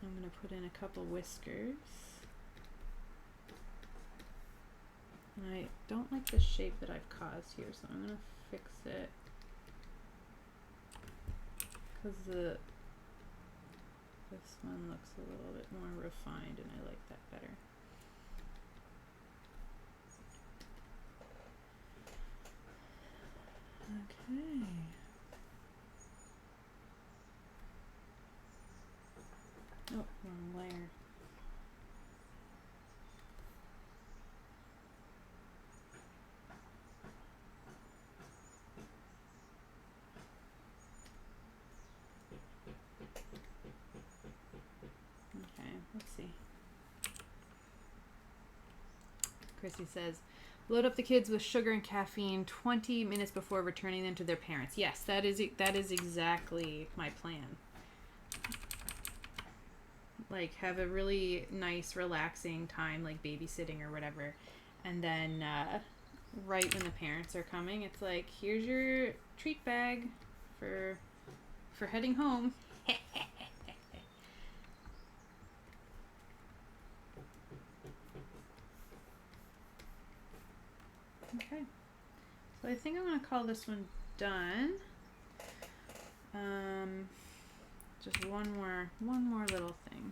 I'm gonna put in a couple whiskers. And I don't like the shape that I've caused here, so I'm gonna fix it. Because this one looks a little bit more refined and I like that better. Okay. Oh, wrong layer. Okay, let's see. Chrissy says, load up the kids with sugar and caffeine 20 minutes before returning them to their parents. Yes, that is exactly my plan. Like, have a really nice, relaxing time, like babysitting or whatever. And then, right when the parents are coming, it's like, here's your treat bag for heading home. Okay. So I think I'm going to call this one done. Just one more little thing.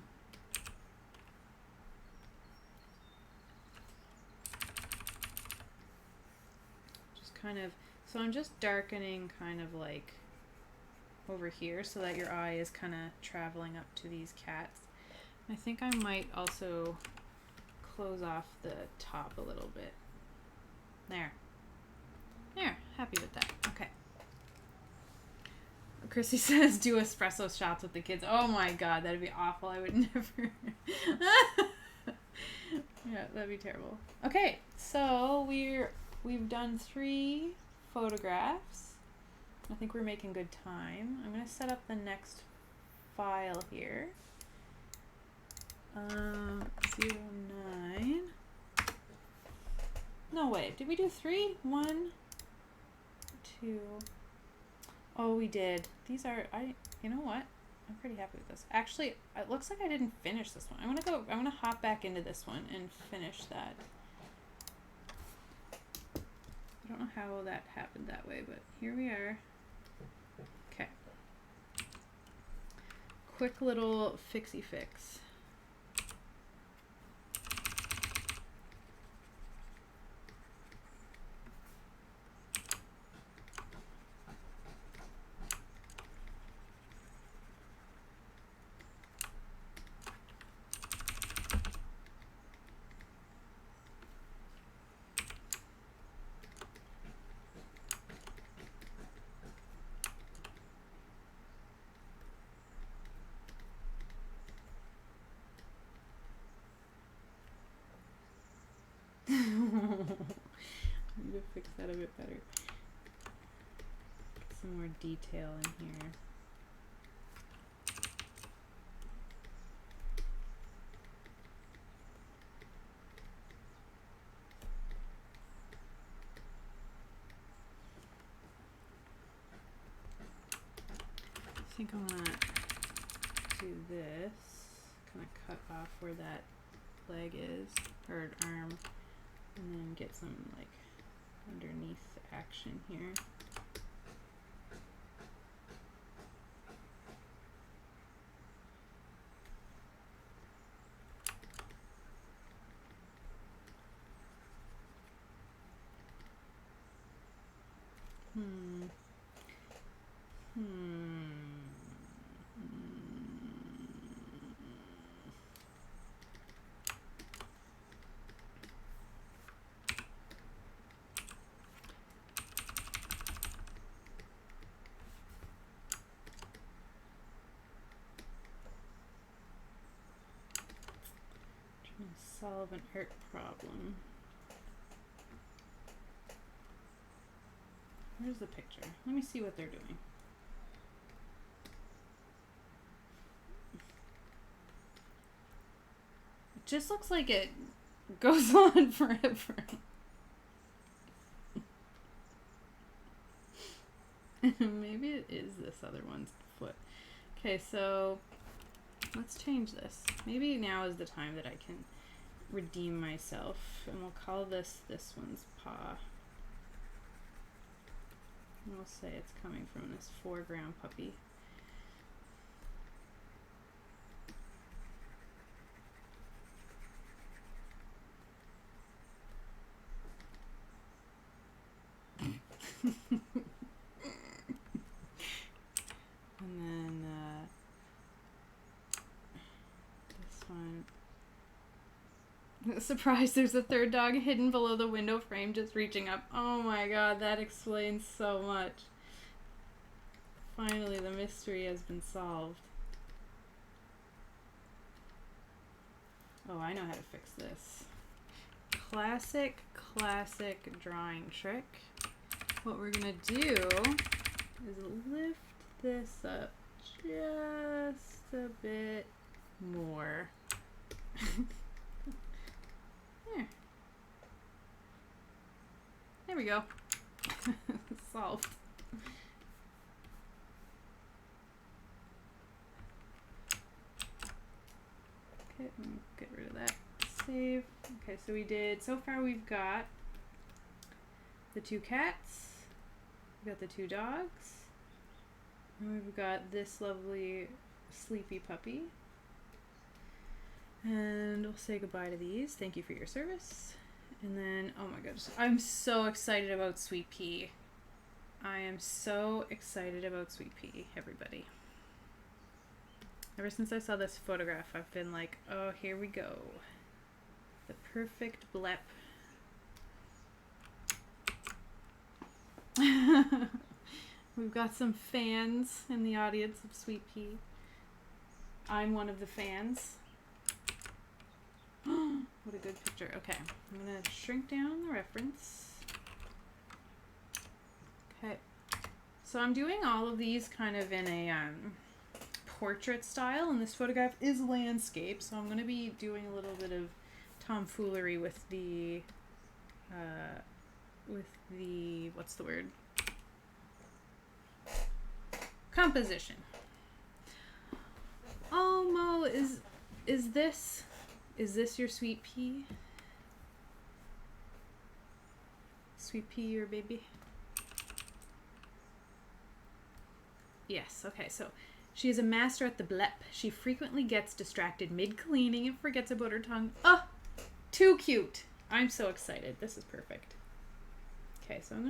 Just kind of, so I'm just darkening kind of like over here so that your eye is kind of traveling up to these cats. I think I might also close off the top a little bit. There, happy with that. Okay. Chrissy says do espresso shots with the kids. Oh my god, that'd be awful. I would never. Yeah, that'd be terrible. Okay, so we're we've done 3 photographs. I think we're making good time. I'm going to set up the next file here. 09. No way. Did we do 3? 1, 2. Oh, we did. These are, you know what? I'm pretty happy with this. Actually, it looks like I didn't finish this one. I'm gonna hop back into this one and finish that. I don't know how that happened that way, but here we are. Okay. Quick little fixie fix. I need to fix that a bit better. Get some more detail in here. I think I want to do this. Kind of cut off where that leg is, or arm, and then get some like underneath action here. Trying to solve an art problem. Where's the picture? Let me see what they're doing. It just looks like it goes on forever. Maybe it is this other one's foot. Okay, so let's change this. Maybe now is the time that I can redeem myself, and we'll call this one's paw. And we'll say it's coming from this foreground puppy. And then this one. Surprise, there's a third dog hidden below the window frame just reaching up. Oh my god, that explains so much. Finally, the mystery has been solved. Oh, I know how to fix this. Classic drawing trick. What we're gonna do is lift this up just a bit more. There we go. Solved. Okay, get rid of that. Save. Okay, so so far we've got the 2 cats, we've got the 2 dogs, and we've got this lovely sleepy puppy. And we'll say goodbye to these. Thank you for your service. And then, oh my goodness, I'm so excited about Sweet Pea. I am so excited about Sweet Pea, everybody. Ever since I saw this photograph, I've been like, oh, here we go. The perfect blep. We've got some fans in the audience of Sweet Pea. I'm one of the fans. What a good picture. Okay, I'm going to shrink down the reference. Okay. So I'm doing all of these kind of in a portrait style, and this photograph is landscape, so I'm going to be doing a little bit of tomfoolery with the what's the word? Composition. Oh, Mo, is this your sweet pea? Sweet pea, your baby? Yes, okay, so she is a master at the blep. She frequently gets distracted mid-cleaning and forgets about her tongue. Oh, too cute. I'm so excited. This is perfect. Okay, so I'm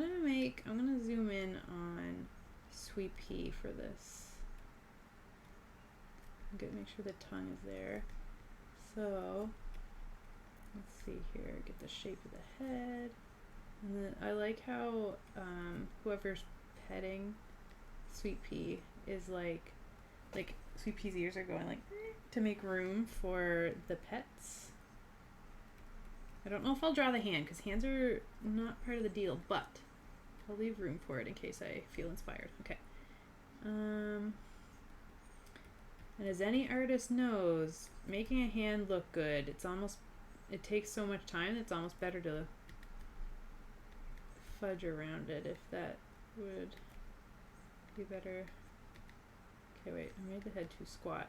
gonna zoom in on Sweet Pea for this. Make sure the tongue is there. So, let's see here, get the shape of the head. And then I like how whoever's petting Sweet Pea is like Sweet Pea's ears are going like to make room for the pets. I don't know if I'll draw the hand because hands are not part of the deal, but I'll leave room for it in case I feel inspired. Okay. And as any artist knows, making a hand look good, it takes so much time, it's almost better to fudge around it, if that would be better. Okay, wait, I made the head too squat.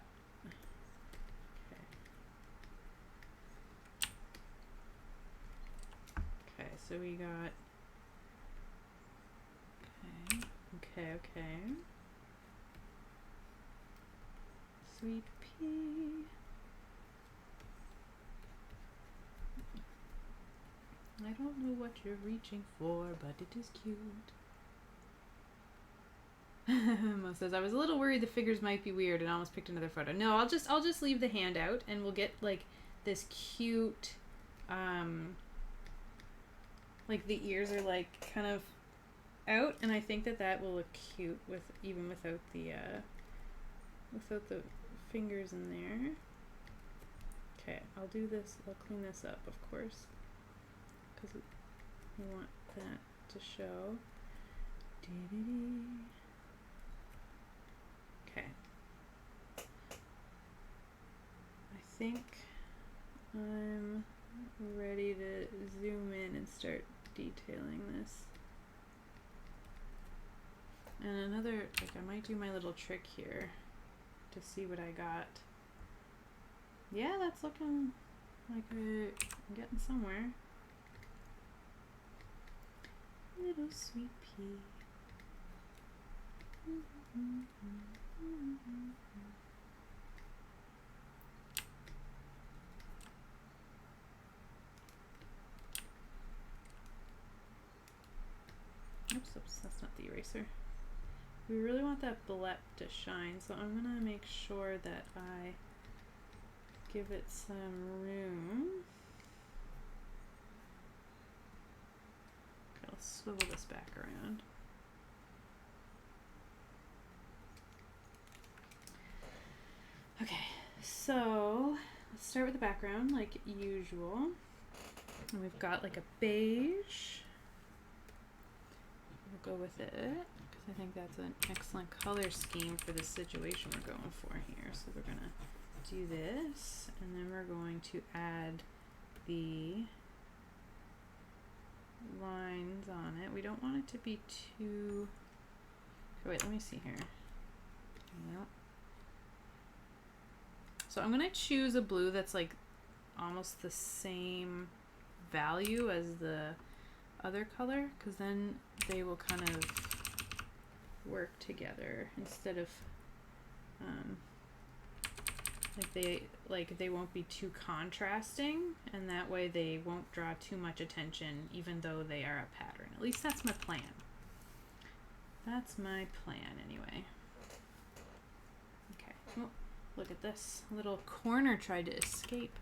Okay, so we got, okay. Sweet Pea. I don't know what you're reaching for, but it is cute. Mo says, I was a little worried the figures might be weird and almost picked another photo. No, I'll just leave the hand out and we'll get like this cute, like the ears are like kind of out, and I think that will look cute with even without the fingers in there. Okay, I'll do this. I'll clean this up, of course, because we want that to show. Okay. I think I'm ready to zoom in and start detailing this. And another, like, I might do my little trick here to see what I got. Yeah, that's looking like I'm getting somewhere. Little Sweet Pea. Oops, that's not the eraser. We really want that blep to shine, so I'm gonna make sure that I give it some room. Okay, I'll swivel this back around. Okay, so let's start with the background like usual. And we've got like a beige. We'll go with it because I think that's an excellent color scheme for the situation we're going for here. So we're gonna do this, and then we're going to add the lines on it. We don't want it to be too, oh, wait, let me see here. Nope. So I'm gonna choose a blue that's like almost the same value as the other color, because then they will kind of work together instead of they won't be too contrasting, and that way they won't draw too much attention even though they are a pattern. At least that's my plan. That's my plan anyway. Okay. Oh, look at this. Little corner tried to escape.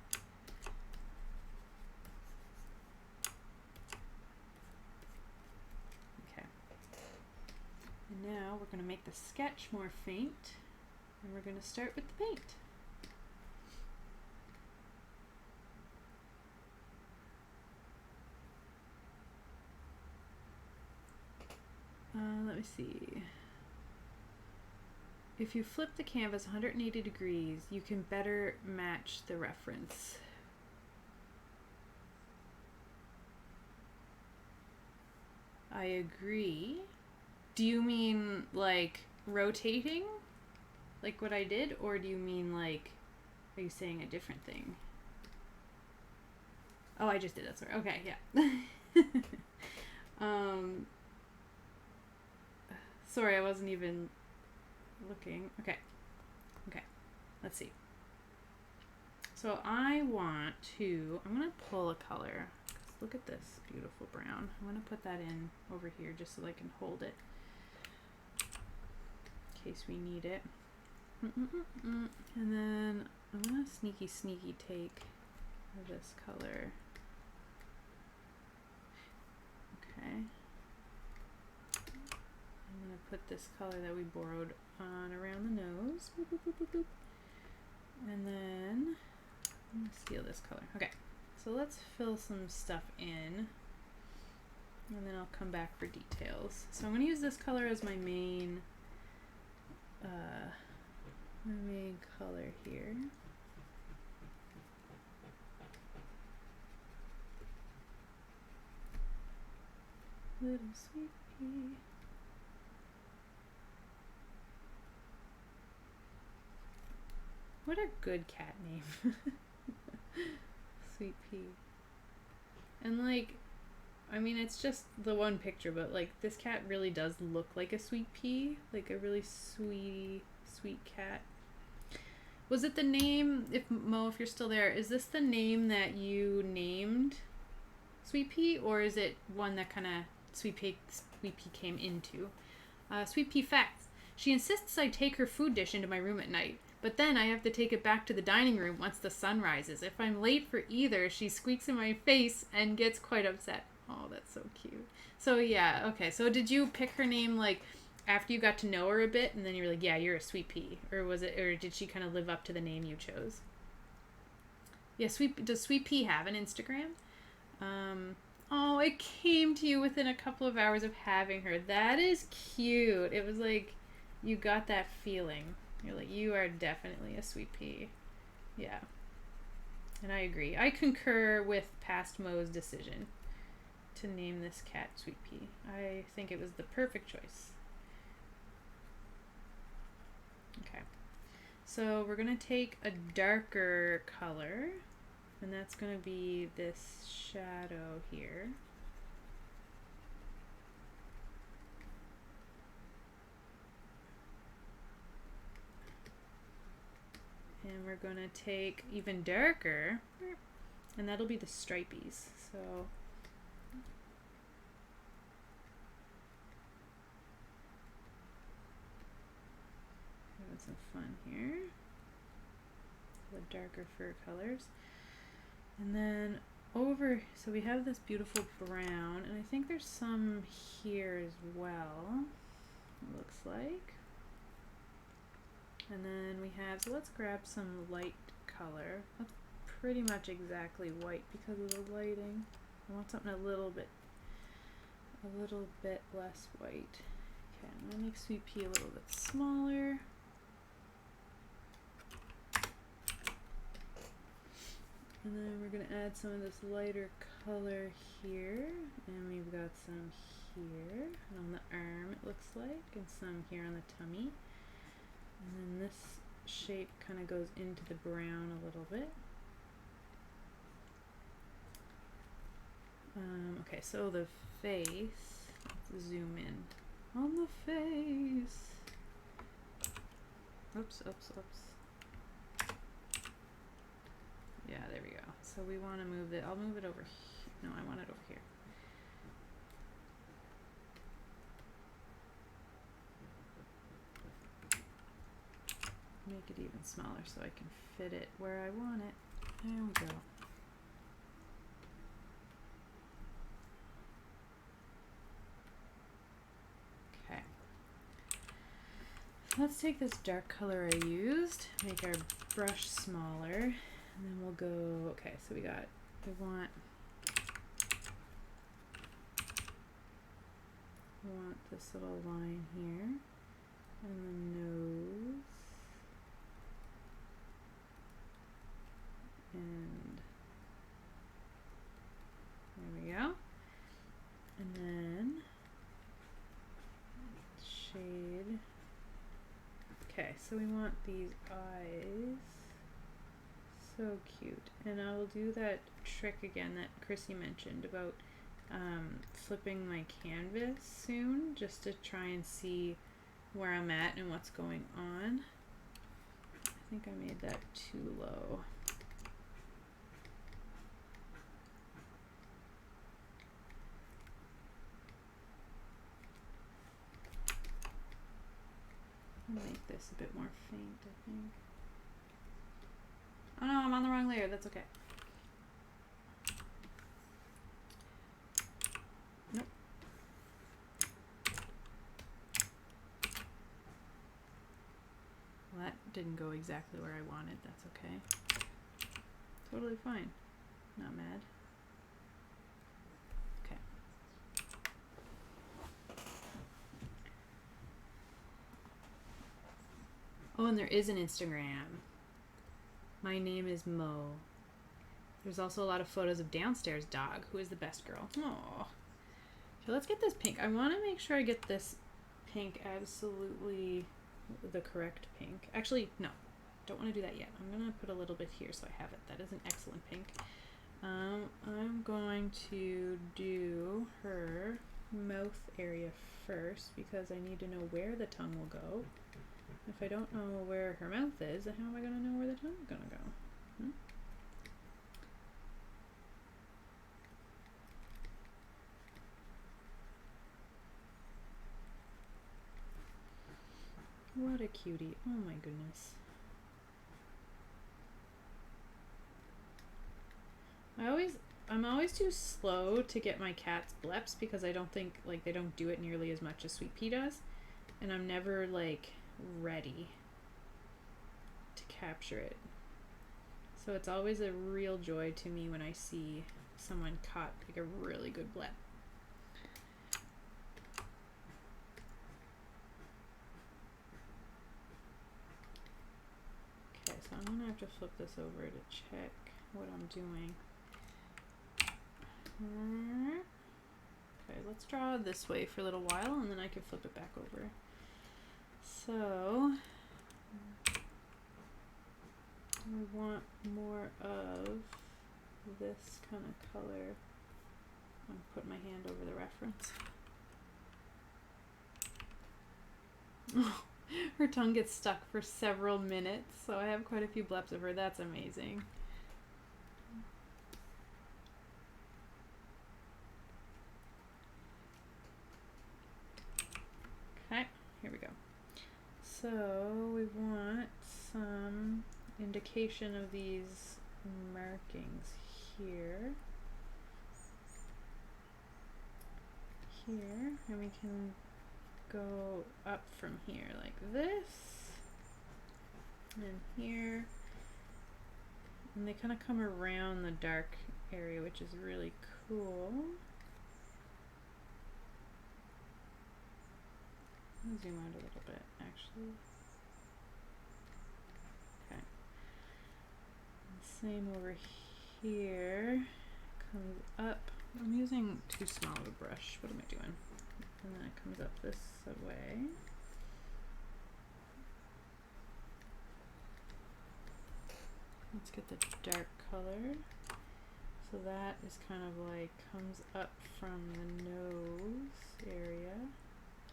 Okay. And now we're going to make the sketch more faint, and we're going to start with the paint. me see. If you flip the canvas 180 degrees, you can better match the reference. I agree. Do you mean like rotating? Like what I did? Or do you mean like, are you saying a different thing? Oh, I just did that, sorry. Okay, yeah. Sorry, I wasn't even looking. Okay. Okay. Let's see. So I want to, I'm going to pull a color. Look at this beautiful brown. I'm going to put that in over here just so I can hold it in case we need it. And then I'm going to sneaky take this color. Okay. I'm going to put this color that we borrowed on around the nose. Boop, boop, boop, boop, boop. And then I'm going to steal this color. Okay, so let's fill some stuff in. And then I'll come back for details. So I'm going to use this color as my main color here. Little sweet pea. What a good cat name. Sweet pea. And like, I mean, it's just the one picture, but like this cat really does look like a sweet pea, like a really sweet cat. Was it the name, if you're still there, is this the name that you named Sweet Pea, or is it one that kind of Sweet Pea came into? Sweet Pea facts. She insists I take her food dish into my room at night, but then I have to take it back to the dining room once the sun rises. If I'm late for either, she squeaks in my face and gets quite upset. Oh, that's so cute. So yeah, okay. So did you pick her name like after you got to know her a bit, and then you were like, yeah, you're a Sweet Pea, or did she kind of live up to the name you chose? Yeah, does Sweet Pea have an Instagram? Oh, it came to you within a couple of hours of having her. That is cute. It was like you got that feeling. You're like, you are definitely a Sweet Pea. Yeah. And I agree. I concur with Past Mo's decision to name this cat Sweet Pea. I think it was the perfect choice. Okay. So we're going to take a darker color, and that's going to be this shadow here. And we're going to take even darker, and that'll be the stripies. So having some fun here. The darker fur colors. And then over, so we have this beautiful brown, and I think there's some here as well, it looks like. And then we have, so let's grab some light color. That's pretty much exactly white because of the lighting. I want something a little bit less white. Okay, I'm gonna make Sweet Pea a little bit smaller. And then we're going to add some of this lighter color here. And we've got some here on the arm, it looks like, and some here on the tummy. And then this shape kind of goes into the brown a little bit. Okay, so the face, let's zoom in on the face. Oops. Yeah, there we go. So we want to move it. I'll move it over here. No, I want it over here. Make it even smaller so I can fit it where I want it. There we go. Okay. Let's take this dark color I used, make our brush smaller. And then we'll go, okay, so we want I want this little line here, and the nose, and there we go. And then shade. Okay, so we want these eyes. So cute. And I will do that trick again that Chrissy mentioned about flipping my canvas soon, just to try and see where I'm at and what's going on. I think I made that too low. I'll make this a bit more faint, I think. Oh no, I'm on the wrong layer. That's okay. Nope. Well, that didn't go exactly where I wanted. That's okay. Totally fine. Not mad. Okay. Oh, and there is an Instagram. My name is Mo. There's also a lot of photos of downstairs dog, who is the best girl. Aww. So let's get this pink. I want to make sure I get this pink absolutely the correct pink. Actually, no. Don't want to do that yet. I'm going to put a little bit here so I have it. That is an excellent pink. I'm going to do her mouth area first because I need to know where the tongue will go. If I don't know where her mouth is, then how am I going to know where the tongue is going to go? What a cutie. Oh my goodness. I'm always too slow to get my cat's bleps because I don't think, like, they don't do it nearly as much as Sweet Pea does. And I'm never, like, ready to capture it. So it's always a real joy to me when I see someone caught, like, a really good blep. Okay, so I'm gonna have to flip this over to check what I'm doing. Okay, let's draw this way for a little while and then I can flip it back over. So I want more of this kind of color. I'm putting my hand over the reference. Oh, her tongue gets stuck for several minutes, so I have quite a few bleps of her. That's amazing. Okay, here we go. So we want some indication of these markings here. Here, and we can go up from here like this, and here, and they kind of come around the dark area, which is really cool. I'll zoom out a little bit, actually. Okay. And same over here, comes up. I'm using too small of a brush. What am I doing? And then it comes up this way. Let's get the dark color. So that is kind of like comes up from the nose area.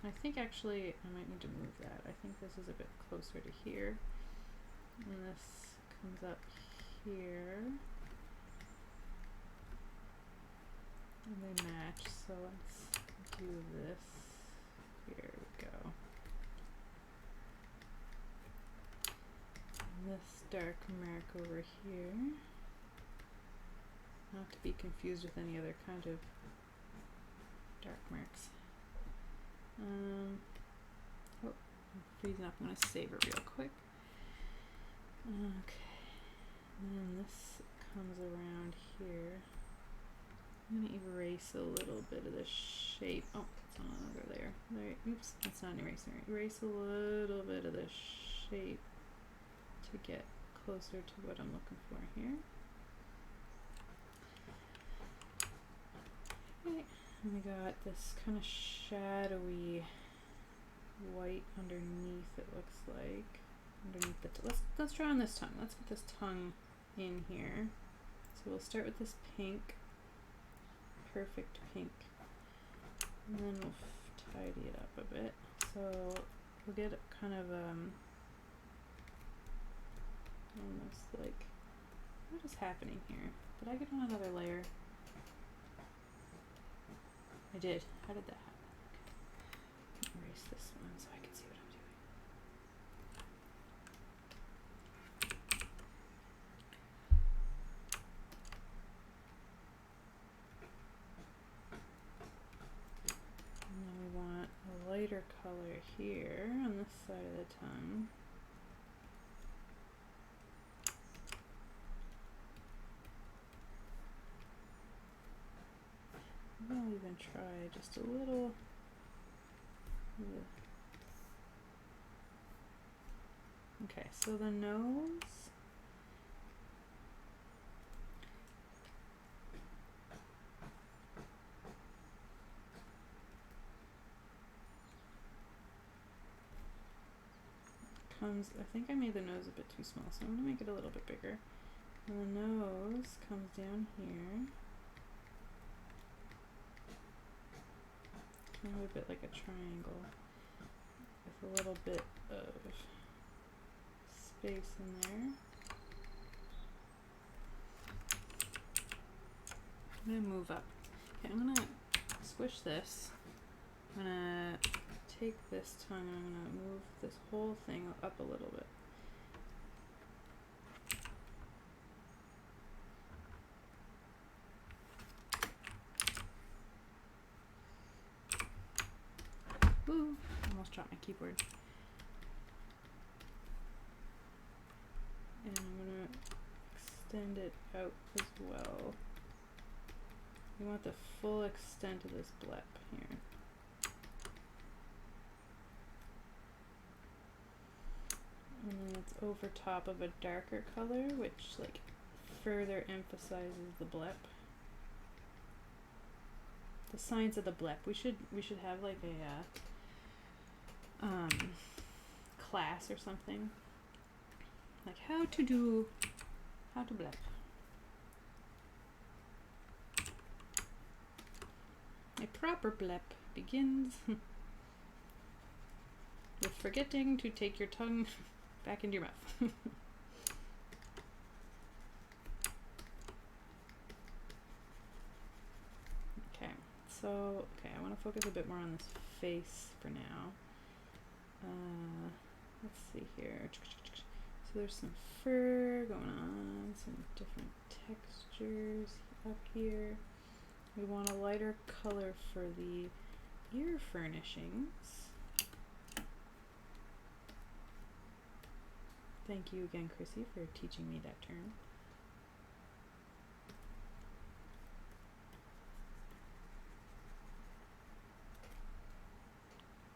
I think actually I might need to move that. I think this is a bit closer to here. And this comes up here. And they match, so let's do this. Here we go. And this dark mark over here. Not to be confused with any other kind of dark marks. Oh, I'm freezing up. I'm going to save it real quick. Okay. And then this comes around here. I'm gonna erase a little bit of the shape. Oh, it's on another layer. There, oops, that's not an eraser. Erase a little bit of the shape to get closer to what I'm looking for here. Okay, and we got this kind of shadowy white underneath, it looks like. Underneath the let's draw on this tongue. Let's get this tongue in here. So we'll start with this pink, perfect pink, and then we'll tidy it up a bit. So we'll get kind of almost like, what is happening here? Did I get on another layer? I did. How did that happen? Okay. Erase this one so I can see what I'm doing. And then we want a lighter color here on this side of the tongue. I'll even try just a little. Okay, so the nose. Comes, I think I made the nose a bit too small, so I'm going to make it a little bit bigger. And the nose comes down here. Kind of a bit like a triangle with a little bit of space in there. I'm going to move up. Okay, I'm going to squish this. I'm going to take this tongue and I'm going to move this whole thing up a little bit. Ooh, almost dropped my keyboard. And I'm going to extend it out as well. We want the full extent of this blep here. And then it's over top of a darker color, which like further emphasizes the blep. The signs of the blep. We should have like a class or something. Like how to blep. A proper blep begins with forgetting to take your tongue back into your mouth. Okay, so, I want to focus a bit more on this face for now. Let's see here. So there's some fur going on, some different textures up here. We want a lighter color for the ear furnishings. Thank you again, Chrissy, for teaching me that term.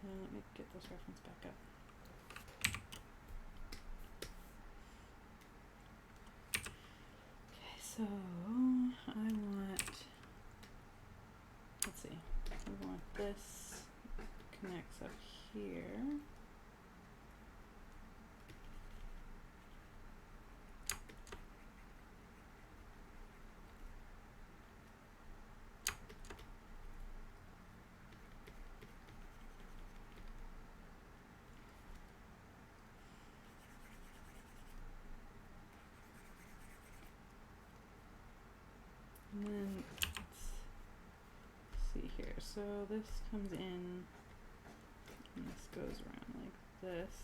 Let me get this reference back up. Okay, so I want, let's see, we want this connects up here. And then let's see here. So this comes in and this goes around like this,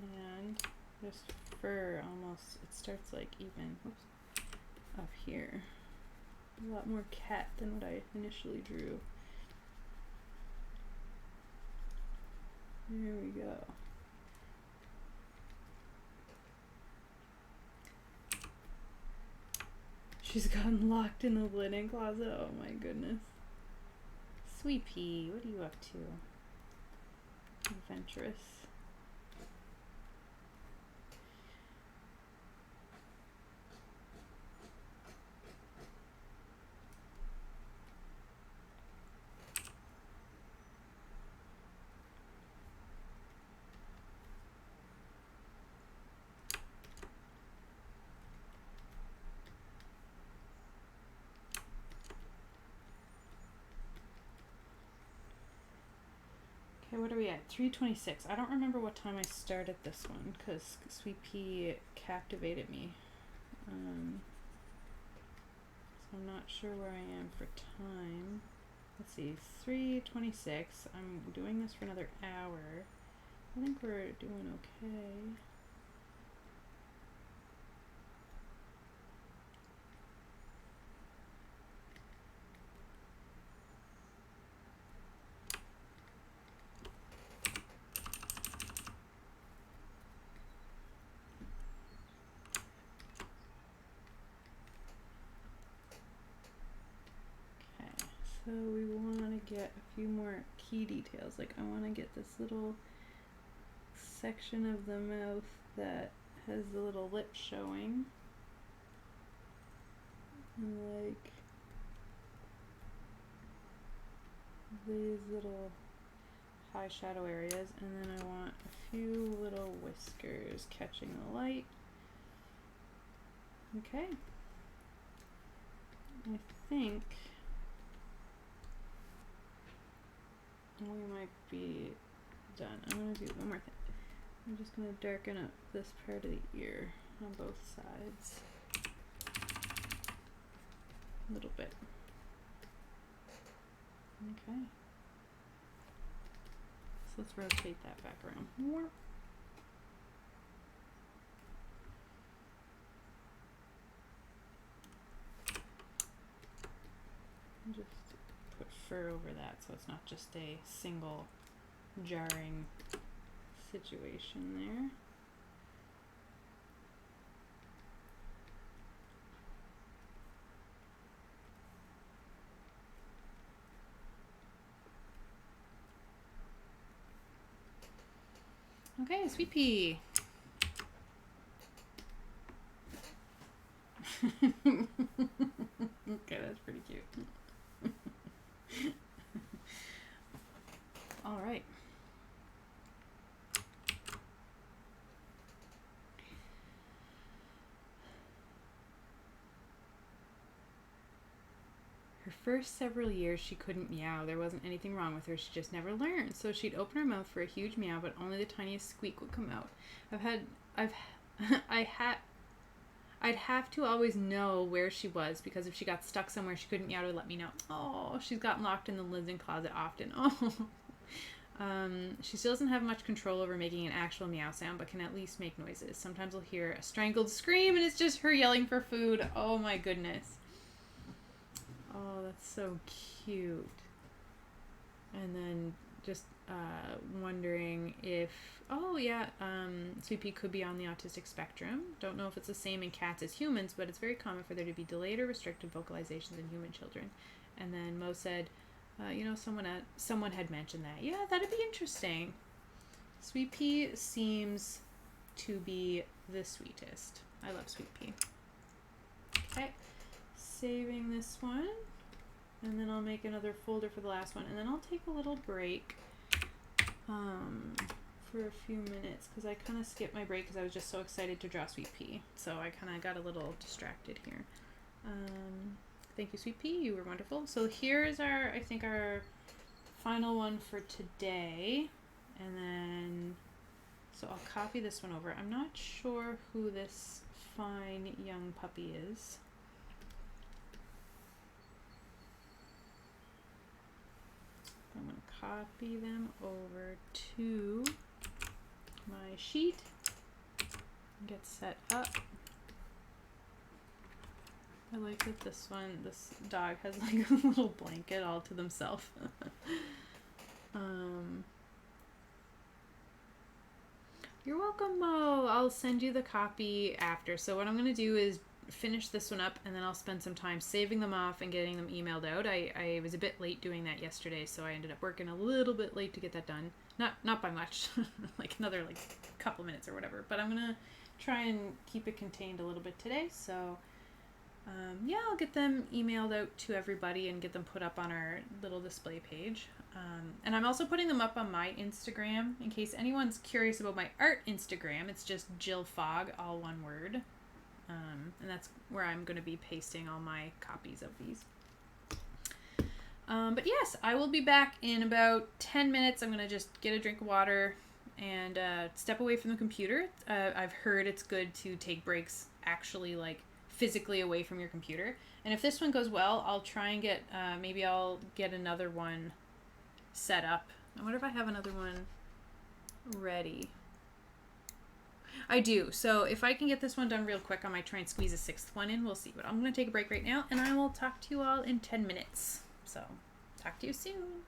and this fur almost, it starts like even up here. A lot more cat than what I initially drew. There we go. She's gotten locked in the linen closet. Oh my goodness. Sweet Pea, what are you up to? Adventurous. Okay, what are we at? 3:26. I don't remember what time I started this one because Sweet Pea captivated me. So I'm not sure where I am for time. Let's see, 3:26. I'm doing this for another hour. I think we're doing okay. So we want to get a few more key details. Like I want to get this little section of the mouth that has the little lip showing. Like these little high shadow areas. And then I want a few little whiskers catching the light. Okay. I think we might be done. I'm going to do one more thing. I'm just going to darken up this part of the ear on both sides a little bit. Okay. So let's rotate that back around more. And just put fur over that so it's not just a single jarring situation there. Okay, Sweet Pea. Okay, that's pretty cute. All right. Her first several years she couldn't meow. There wasn't anything wrong with her. She just never learned. So she'd open her mouth for a huge meow, but only the tiniest squeak would come out. I'd have to always know where she was because if she got stuck somewhere she couldn't meow to let me know. Oh, she's gotten locked in the linen closet often. Oh. She still doesn't have much control over making an actual meow sound, but can at least make noises. Sometimes I'll hear a strangled scream and it's just her yelling for food. Oh my goodness. Oh, that's so cute. And then just wondering if, Sweet Pea could be on the autistic spectrum. Don't know if it's the same in cats as humans, but it's very common for there to be delayed or restricted vocalizations in human children. And then Mo said, someone had mentioned that. Yeah, that'd be interesting. Sweet Pea seems to be the sweetest. I love Sweet Pea. Okay, saving this one. And then I'll make another folder for the last one. And then I'll take a little break for a few minutes because I kind of skipped my break because I was just so excited to draw Sweet Pea. So I kind of got a little distracted here. Thank you, Sweet Pea. You were wonderful. So here is our final one for today. And then, so I'll copy this one over. I'm not sure who this fine young puppy is. I'm going to copy them over to my sheet, get set up. I like that this dog has like a little blanket all to themselves. You're welcome, Mo. I'll send you the copy after. So what I'm going to do is finish this one up, and then I'll spend some time saving them off and getting them emailed out. I was a bit late doing that yesterday, so I ended up working a little bit late to get that done. Not by much, like another like couple minutes or whatever. But I'm gonna try and keep it contained a little bit today. So yeah, I'll get them emailed out to everybody and get them put up on our little display page. And I'm also putting them up on my Instagram in case anyone's curious about my art Instagram. It's just Jill Fogg, all one word. And that's where I'm going to be pasting all my copies of these. But yes, I will be back in about 10 minutes. I'm going to just get a drink of water and step away from the computer. I've heard it's good to take breaks actually like physically away from your computer. And if this one goes well, I'll try and get, maybe I'll get another one set up. I wonder if I have another one ready. I do. So if I can get this one done real quick, I might try and squeeze a sixth one in. We'll see. But I'm going to take a break right now, and I will talk to you all in 10 minutes. So talk to you soon.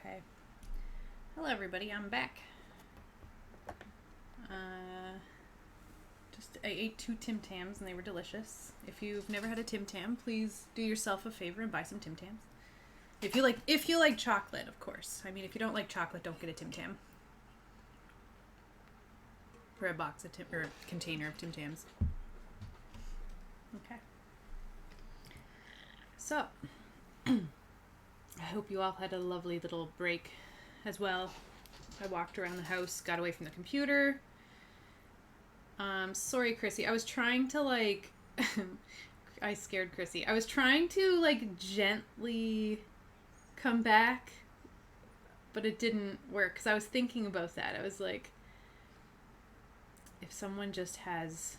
Okay. Hello everybody, I'm back. I ate 2 Tim Tams and they were delicious. If you've never had a Tim Tam, please do yourself a favor and buy some Tim Tams. If you like chocolate, of course. I mean, if you don't like chocolate, don't get a Tim Tam. Or a box of or a container of Tim Tams. Okay. So, I hope you all had a lovely little break as well. I walked around the house, got away from the computer. Sorry, Chrissy. I was trying to I scared Chrissy. I was trying to gently come back, but it didn't work because I was thinking about that. I was like, if someone just has...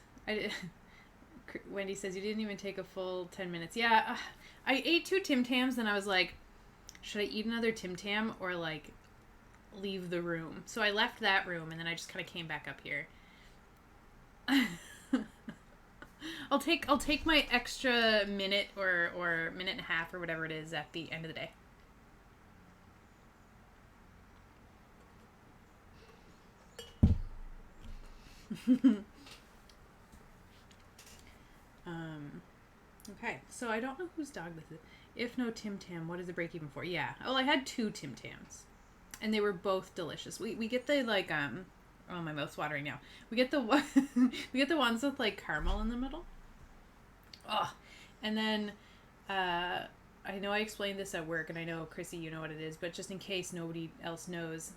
Wendy says, you didn't even take a full 10 minutes. Yeah, I ate 2 Tim Tams and I was like, should I eat another Tim Tam or leave the room? So I left that room and then I just kind of came back up here. I'll take my extra minute or minute and a half or whatever it is at the end of the day. Okay, so I don't know whose dog this is. If no Tim Tam, what is the break even for? Yeah. Oh, I had 2 Tim Tams, and they were both delicious. We get the oh, my mouth's watering now. We get the we get the ones with caramel in the middle. Oh, and then I know I explained this at work, and I know Chrissy, you know what it is, but just in case nobody else knows.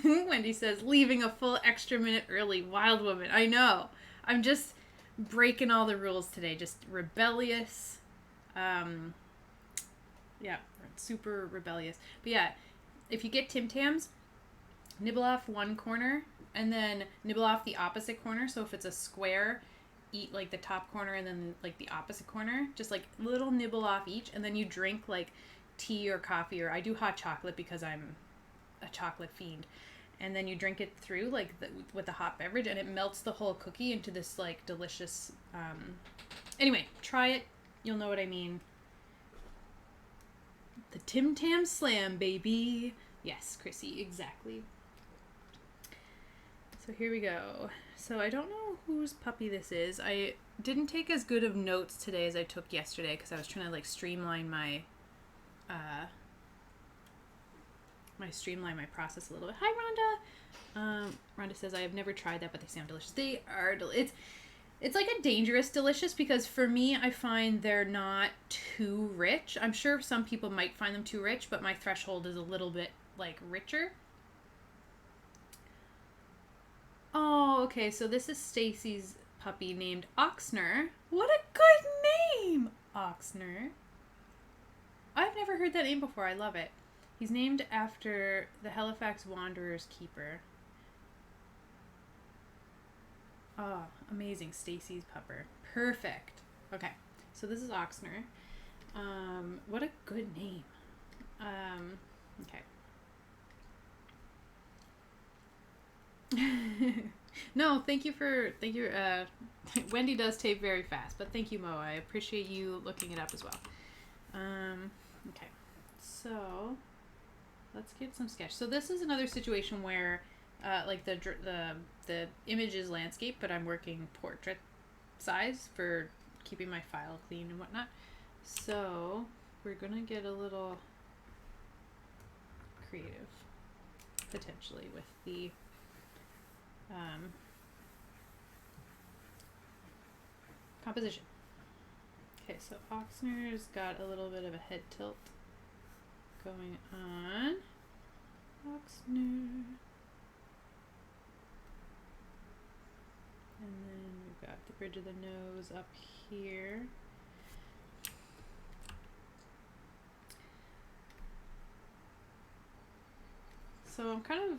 Wendy says, leaving a full extra minute early, wild woman. I know. I'm just breaking all the rules today. Just rebellious. Yeah, super rebellious. But yeah, if you get Tim Tams, nibble off one corner and then nibble off the opposite corner. So if it's a square, eat the top corner and then the opposite corner. Just little nibble off each, and then you drink tea or coffee, or I do hot chocolate because I'm a chocolate fiend, and then you drink it through with the hot beverage, and it melts the whole cookie into this delicious anyway, try it, you'll know what I mean. The Tim Tam Slam, baby. Yes, Chrissy, exactly. So here we go. So I don't know whose puppy this is. I didn't take as good of notes today as I took yesterday because I was trying to streamline my process a little bit. Hi, Rhonda. Rhonda says, I have never tried that, but they sound delicious. They are it's like a dangerous delicious, because for me, I find they're not too rich. I'm sure some people might find them too rich, but my threshold is a little bit richer. Oh, okay. So this is Stacy's puppy named Oxner. What a good name, Oxner. I've never heard that name before. I love it. He's named after the Halifax Wanderers keeper. Oh, amazing. Stacy's pupper. Perfect. Okay. So this is Oxner. What a good name. Okay. No, thank you. Wendy does tape very fast, but thank you, Mo. I appreciate you looking it up as well. Okay. So let's get some sketch. So this is another situation where the image is landscape, but I'm working portrait size for keeping my file clean and whatnot. So we're gonna get a little creative potentially with the composition. Okay, so Oxner's got a little bit of a head tilt going on. Oxner. And then we've got the bridge of the nose up here. So I'm kind of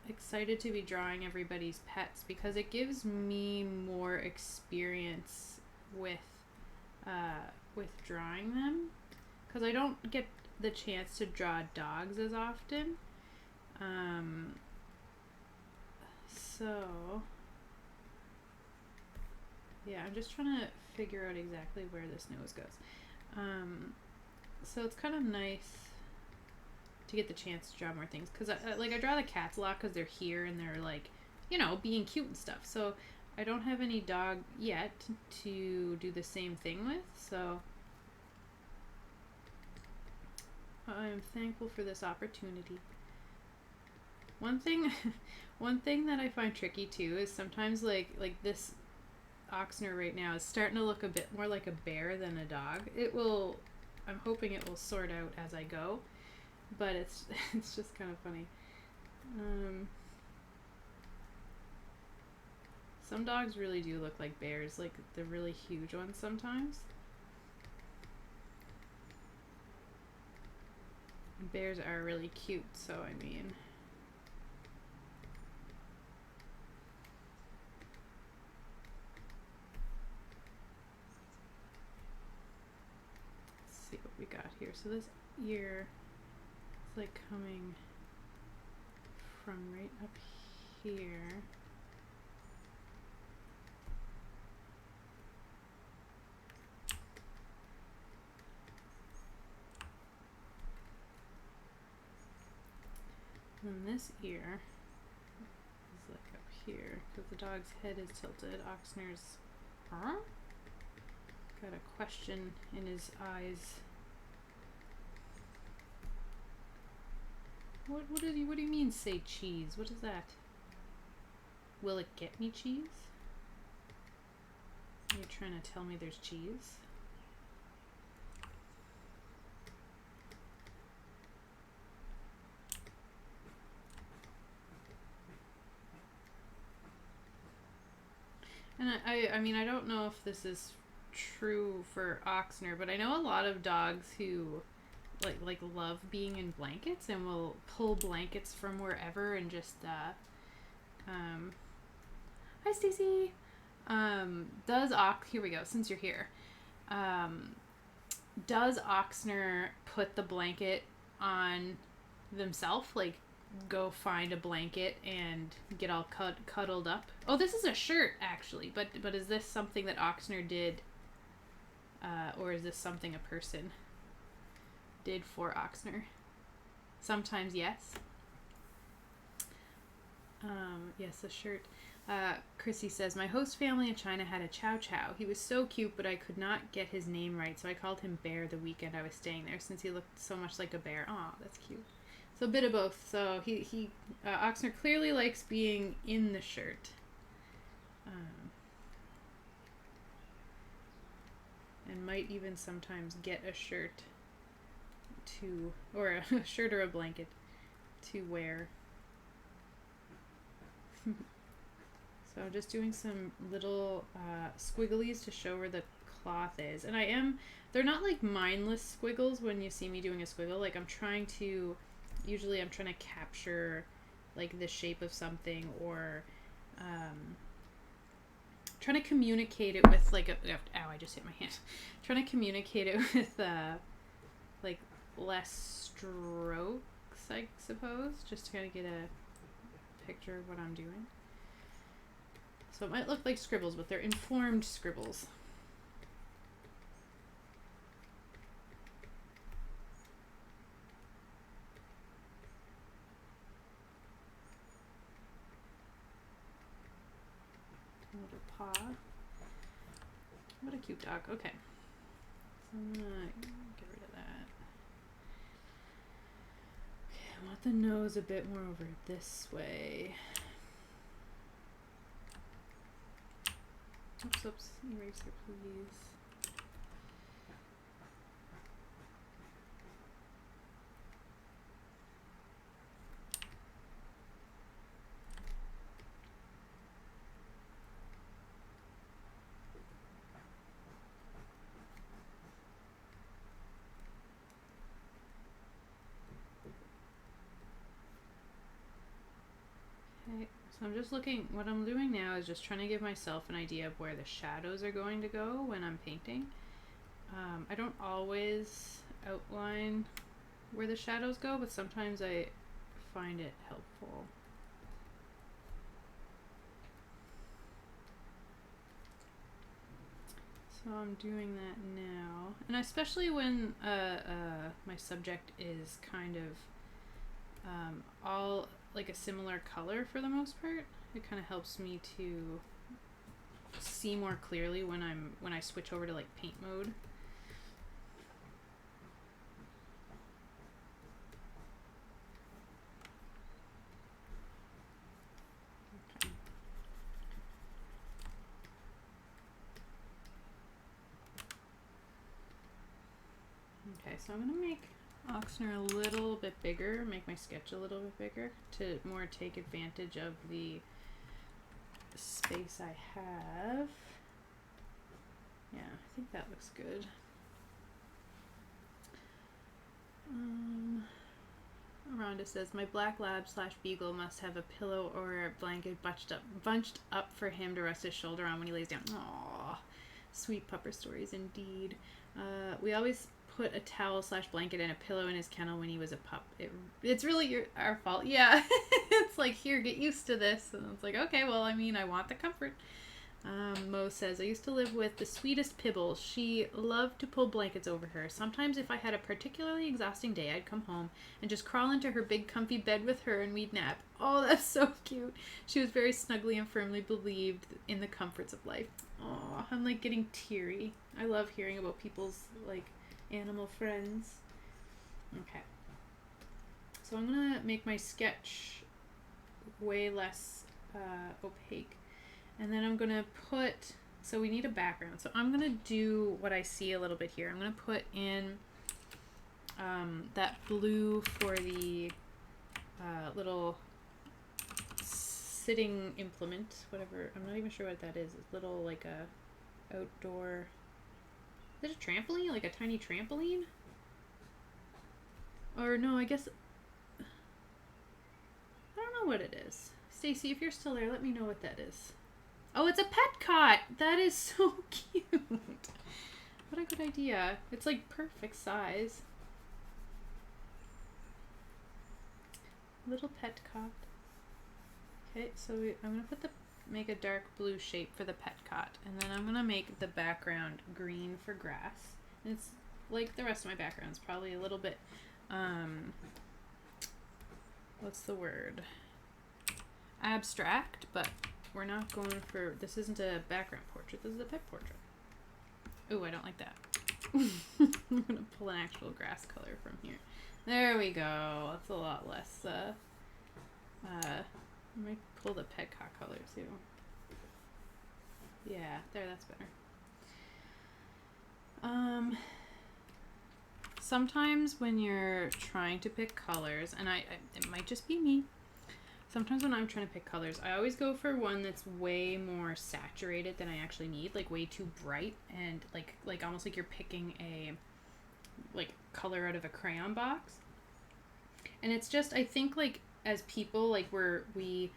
excited to be drawing everybody's pets because it gives me more experience with drawing them, because I don't get the chance to draw dogs as often. So yeah, I'm just trying to figure out exactly where this nose goes. So it's kind of nice to get the chance to draw more things. Because I draw the cats a lot because they're here and they're like, you know, being cute and stuff. So I don't have any dog yet to do the same thing with. So I'm thankful for this opportunity. One thing that I find tricky too is sometimes like this Oxner right now is starting to look a bit more like a bear than a dog. I'm hoping it will sort out as I go, but it's just kind of funny. Some dogs really do look like bears, like the really huge ones sometimes. Bears are really cute, so I mean. Let's see what we got here. So this ear is like coming from right up here. And this ear is like up here because the dog's head is tilted. Oxner's got a question in his eyes. What do you mean say cheese? What is that? Will it get me cheese? You're trying to tell me there's cheese? And I mean, I don't know if this is true for Oxner, but I know a lot of dogs who like love being in blankets and will pull blankets from wherever and just hi Stacy. Here we go, since you're here. Does Oxner put the blanket on themselves? Like go find a blanket and get all cuddled up? Oh, this is a shirt actually, but is this something that Oxner did, or is this something a person did for Oxner? Sometimes yes. Yes, a shirt. Chrissy says, my host family in China had a Chow Chow. He was so cute, but I could not get his name right, so I called him Bear the weekend I was staying there since he looked so much like a bear. Aw, that's cute. So a bit of both. So Oxner clearly likes being in the shirt. And might even sometimes get a shirt or a shirt or a blanket to wear. So I'm just doing some little squigglies to show where the cloth is. And they're not like mindless squiggles when you see me doing a squiggle. Like usually I'm trying to capture like the shape of something or trying to communicate it with like ow, I just hit my hand. Trying to communicate it with like less strokes, I suppose, just to kind of get a picture of what I'm doing. So it might look like scribbles, but they're informed scribbles. Another paw. What a cute dog. Okay. So I'm gonna get rid of that. Okay, I want the nose a bit more over this way. Oops, eraser please. Okay, so I'm just looking, what I'm doing now is just trying to give myself an idea of where the shadows are going to go when I'm painting. I don't always outline where the shadows go, but sometimes I find it helpful. So I'm doing that now, and especially when my subject is kind of all like a similar color for the most part. It kind of helps me to see more clearly when I switch over to like paint mode. Okay, so I'm gonna make Oxnard a little bit bigger, make my sketch a little bit bigger to more take advantage of the space I have. Yeah, I think that looks good. Rhonda says, my black lab / beagle must have a pillow or a blanket bunched up for him to rest his shoulder on when he lays down. Aww, sweet pupper stories indeed. We always put a towel / blanket and a pillow in his kennel when he was a pup. It's really our fault. Yeah. It's like, here, get used to this. And it's like, okay, well, I mean, I want the comfort. Mo says, I used to live with the sweetest Pibble. She loved to pull blankets over her. Sometimes if I had a particularly exhausting day, I'd come home and just crawl into her big comfy bed with her and we'd nap. Oh, that's so cute. She was very snuggly and firmly believed in the comforts of life. Oh, I'm like getting teary. I love hearing about people's like animal friends. Okay. So I'm gonna make my sketch way less opaque. And then I'm gonna put, so we need a background. So I'm gonna do what I see a little bit here. I'm gonna put in that blue for the little sitting implement, whatever. I'm not even sure what that is. It's little like a outdoor, is it a trampoline? Like a tiny trampoline? Or no, I guess, I don't know what it is. Stacy, if you're still there, let me know what that is. Oh, it's a pet cot! That is so cute! What a good idea. It's like perfect size. Little pet cot. Okay, so I'm gonna make a dark blue shape for the pet cot, and then I'm gonna make the background green for grass. And it's like the rest of my backgrounds, probably a little bit, what's the word? Abstract, but we're not going for, this isn't a background portrait, this is a pet portrait. Ooh, I don't like that. I'm gonna pull an actual grass color from here. There we go. That's a lot less, let me pull the petcock color too. Yeah, there, that's better. Sometimes when you're trying to pick colors, and it might just be me, sometimes when I'm trying to pick colors, I always go for one that's way more saturated than I actually need, like way too bright, and like almost like you're picking a like color out of a crayon box. And it's just, I think like as people, like we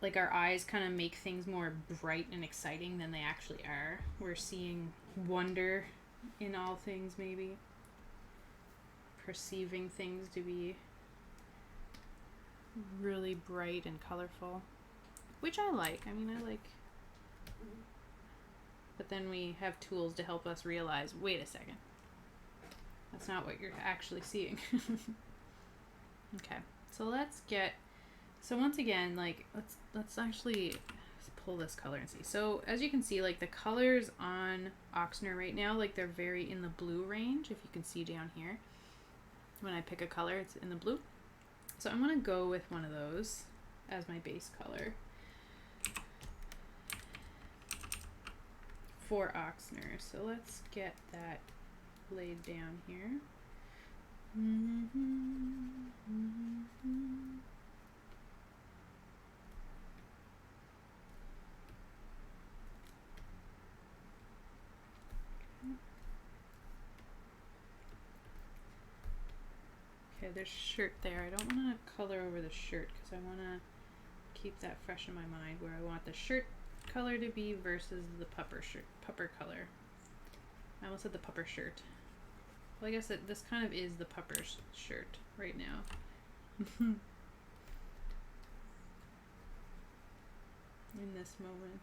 like our eyes kind of make things more bright and exciting than they actually are. We're seeing wonder in all things, maybe perceiving things to be really bright and colorful, which I like. I mean, I like, but then we have tools to help us realize, wait a second, that's not what you're actually seeing. Okay, so let's once again, like, let's actually pull this color and see. So as you can see, like the colors on Oxnard right now, like they're very in the blue range. If you can see down here, when I pick a color, it's in the blue. So I'm going to go with one of those as my base color for Oxnard. So let's get that laid down here. Okay, there's shirt there. I don't want to color over the shirt because I want to keep that fresh in my mind where I want the shirt color to be versus the pupper color. I almost said the pupper shirt. Well, I guess this kind of is the pupper shirt right now. In this moment.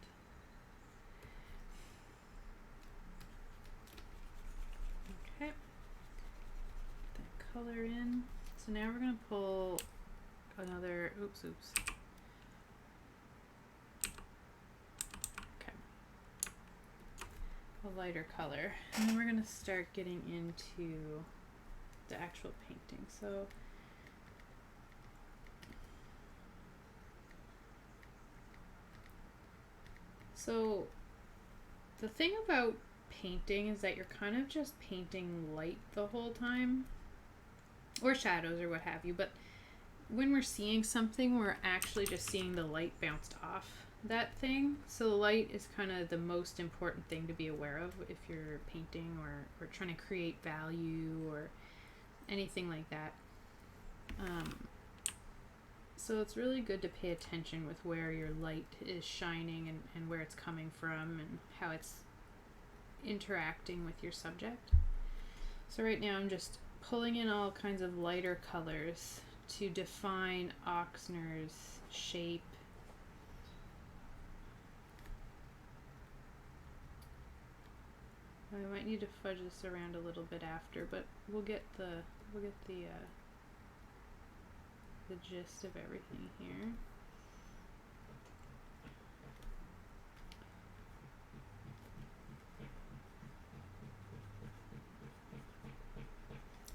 Okay. That color in. So now we're going to pull another, oops. Okay. A lighter color. And then we're going to start getting into the actual painting. So the thing about painting is that you're kind of just painting light the whole time, or shadows or what have you, but when we're seeing something, we're actually just seeing the light bounced off that thing. So the light is kind of the most important thing to be aware of if you're painting or trying to create value or anything like that. So it's really good to pay attention with where your light is shining and where it's coming from and how it's interacting with your subject. So right now I'm just pulling in all kinds of lighter colors to define Oxner's shape. I might need to fudge this around a little bit after, but we'll get the gist of everything here.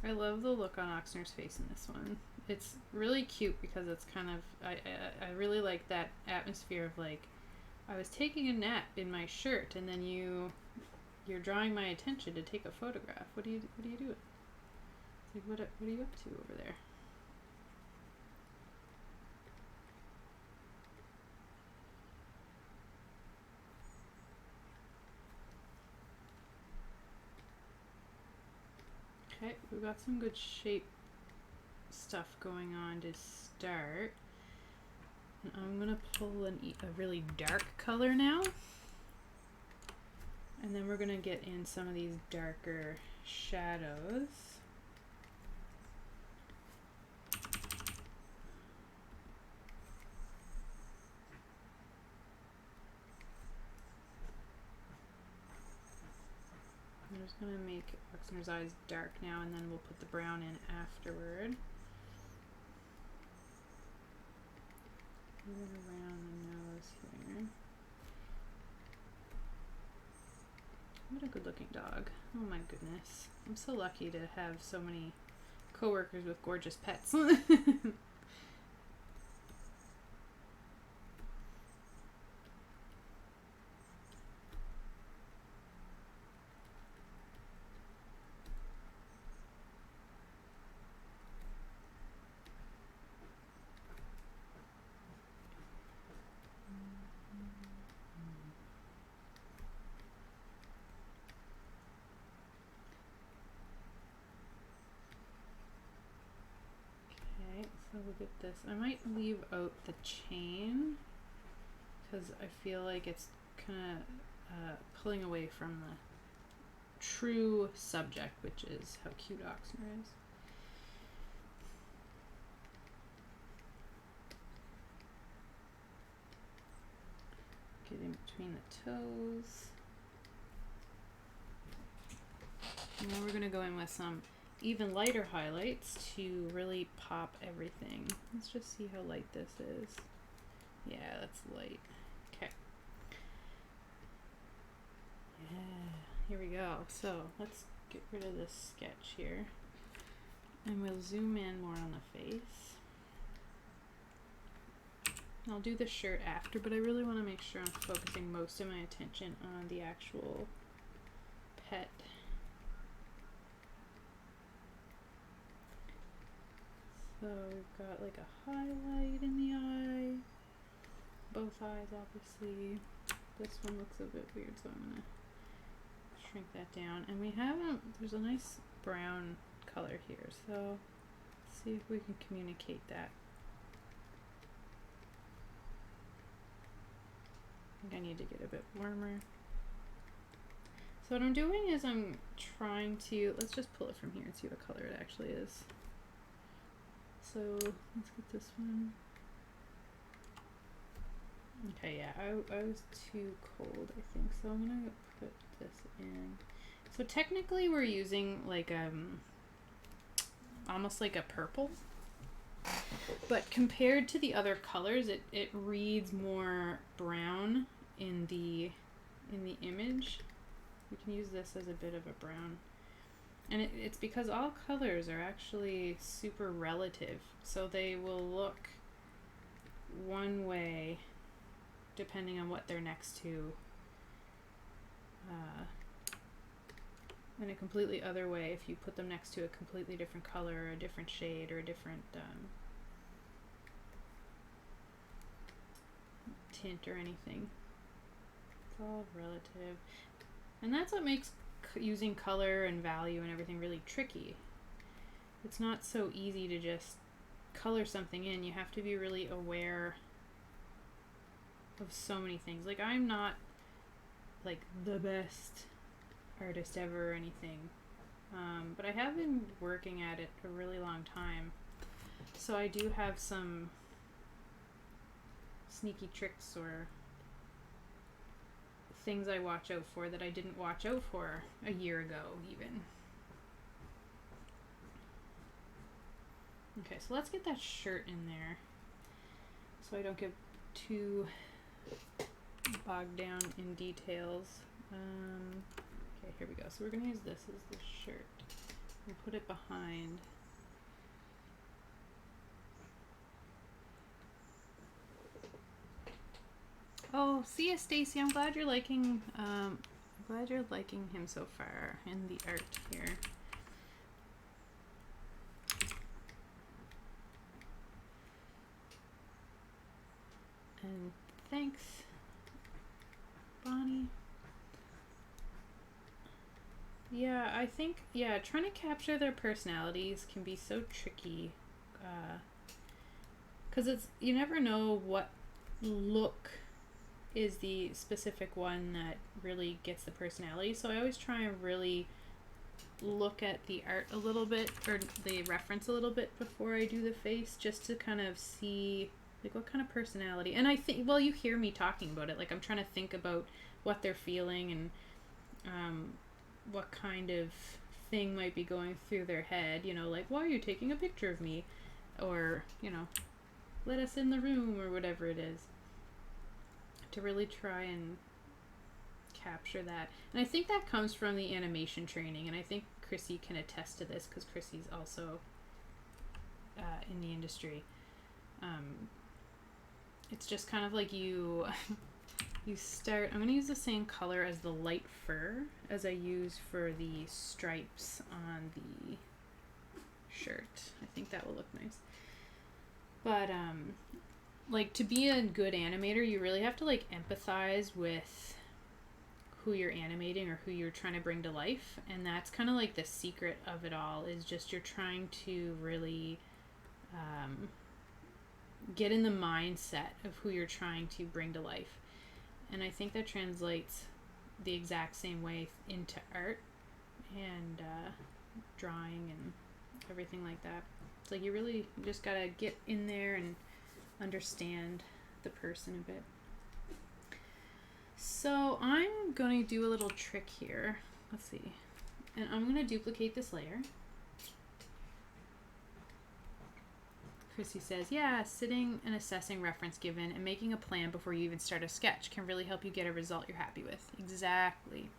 I love the look on Oxner's face in this one. It's really cute because it's kind of, I really like that atmosphere of like, I was taking a nap in my shirt and then you're drawing my attention to take a photograph. What are you doing? It's like, what are you up to over there? Okay, we've got some good shape stuff going on to start. And I'm gonna pull a really dark color now. And then we're gonna get in some of these darker shadows. I'm just gonna make Oxner's eyes dark now, and then we'll put the brown in afterward. Even around the nose here. What a good looking dog. Oh my goodness. I'm so lucky to have so many coworkers with gorgeous pets. So look at this. I might leave out the chain because I feel like it's kind of pulling away from the true subject, which is how cute Oxner is. Get in between the toes. And then we're going to go in with some even lighter highlights to really pop everything. Let's just see how light this is. Yeah, that's light. Okay. Yeah, here we go. So let's get rid of this sketch here. And we'll zoom in more on the face. I'll do the shirt after, but I really want to make sure I'm focusing most of my attention on the actual pet. So we've got like a highlight in the eye, both eyes obviously. This one looks a bit weird, so I'm gonna shrink that down. And we have there's a nice brown color here, so let's see if we can communicate that. I think I need to get a bit warmer. So what I'm doing is I'm trying to, let's just pull it from here and see what color it actually is. So let's get this one. Okay, yeah, I was too cold, I think, so I'm gonna put this in. So technically we're using like almost like a purple. But compared to the other colors, it reads more brown in the image. We can use this as a bit of a brown. And it's because all colors are actually super relative. So they will look one way depending on what they're next to. And a completely other way if you put them next to a completely different color or a different shade or a different tint or anything. It's all relative. And that's what makes using color and value and everything really tricky. It's not so easy to just color something in. You have to be really aware of so many things. Like, I'm not like the best artist ever or anything, but I have been working at it a really long time, so I do have some sneaky tricks or things I watch out for that I didn't watch out for a year ago even. Okay, so let's get that shirt in there so I don't get too bogged down in details. Okay, here we go. So we're going to use this as the shirt. We'll put it behind. Oh, see ya, Stacy. I'm glad you're liking him so far in the art here. And thanks, Bonnie. Yeah, I think, trying to capture their personalities can be so tricky. Because you never know what look is the specific one that really gets the personality. So I always try and really look at the art a little bit, or the reference a little bit before I do the face, just to kind of see like what kind of personality. And I think, well, you hear me talking about it, like I'm trying to think about what they're feeling and what kind of thing might be going through their head, you know, like, why are you taking a picture of me? Or, you know, let us in the room, or whatever it is. To really try and capture that. And I think that comes from the animation training, and I think Chrissy can attest to this because Chrissy's also in the industry. It's just kind of like you start, I'm going to use the same color as the light fur as I use for the stripes on the shirt. I think that will look nice. But like, to be a good animator, you really have to like empathize with who you're animating or who you're trying to bring to life. And that's kind of like the secret of it all, is just you're trying to really get in the mindset of who you're trying to bring to life. And I think that translates the exact same way into art and drawing and everything like that. It's like you just gotta get in there and understand the person a bit. So I'm going to do a little trick here. Let's see. And I'm going to duplicate this layer. Chrissy says, yeah, sitting and assessing reference given and making a plan before you even start a sketch can really help you get a result you're happy with. Exactly.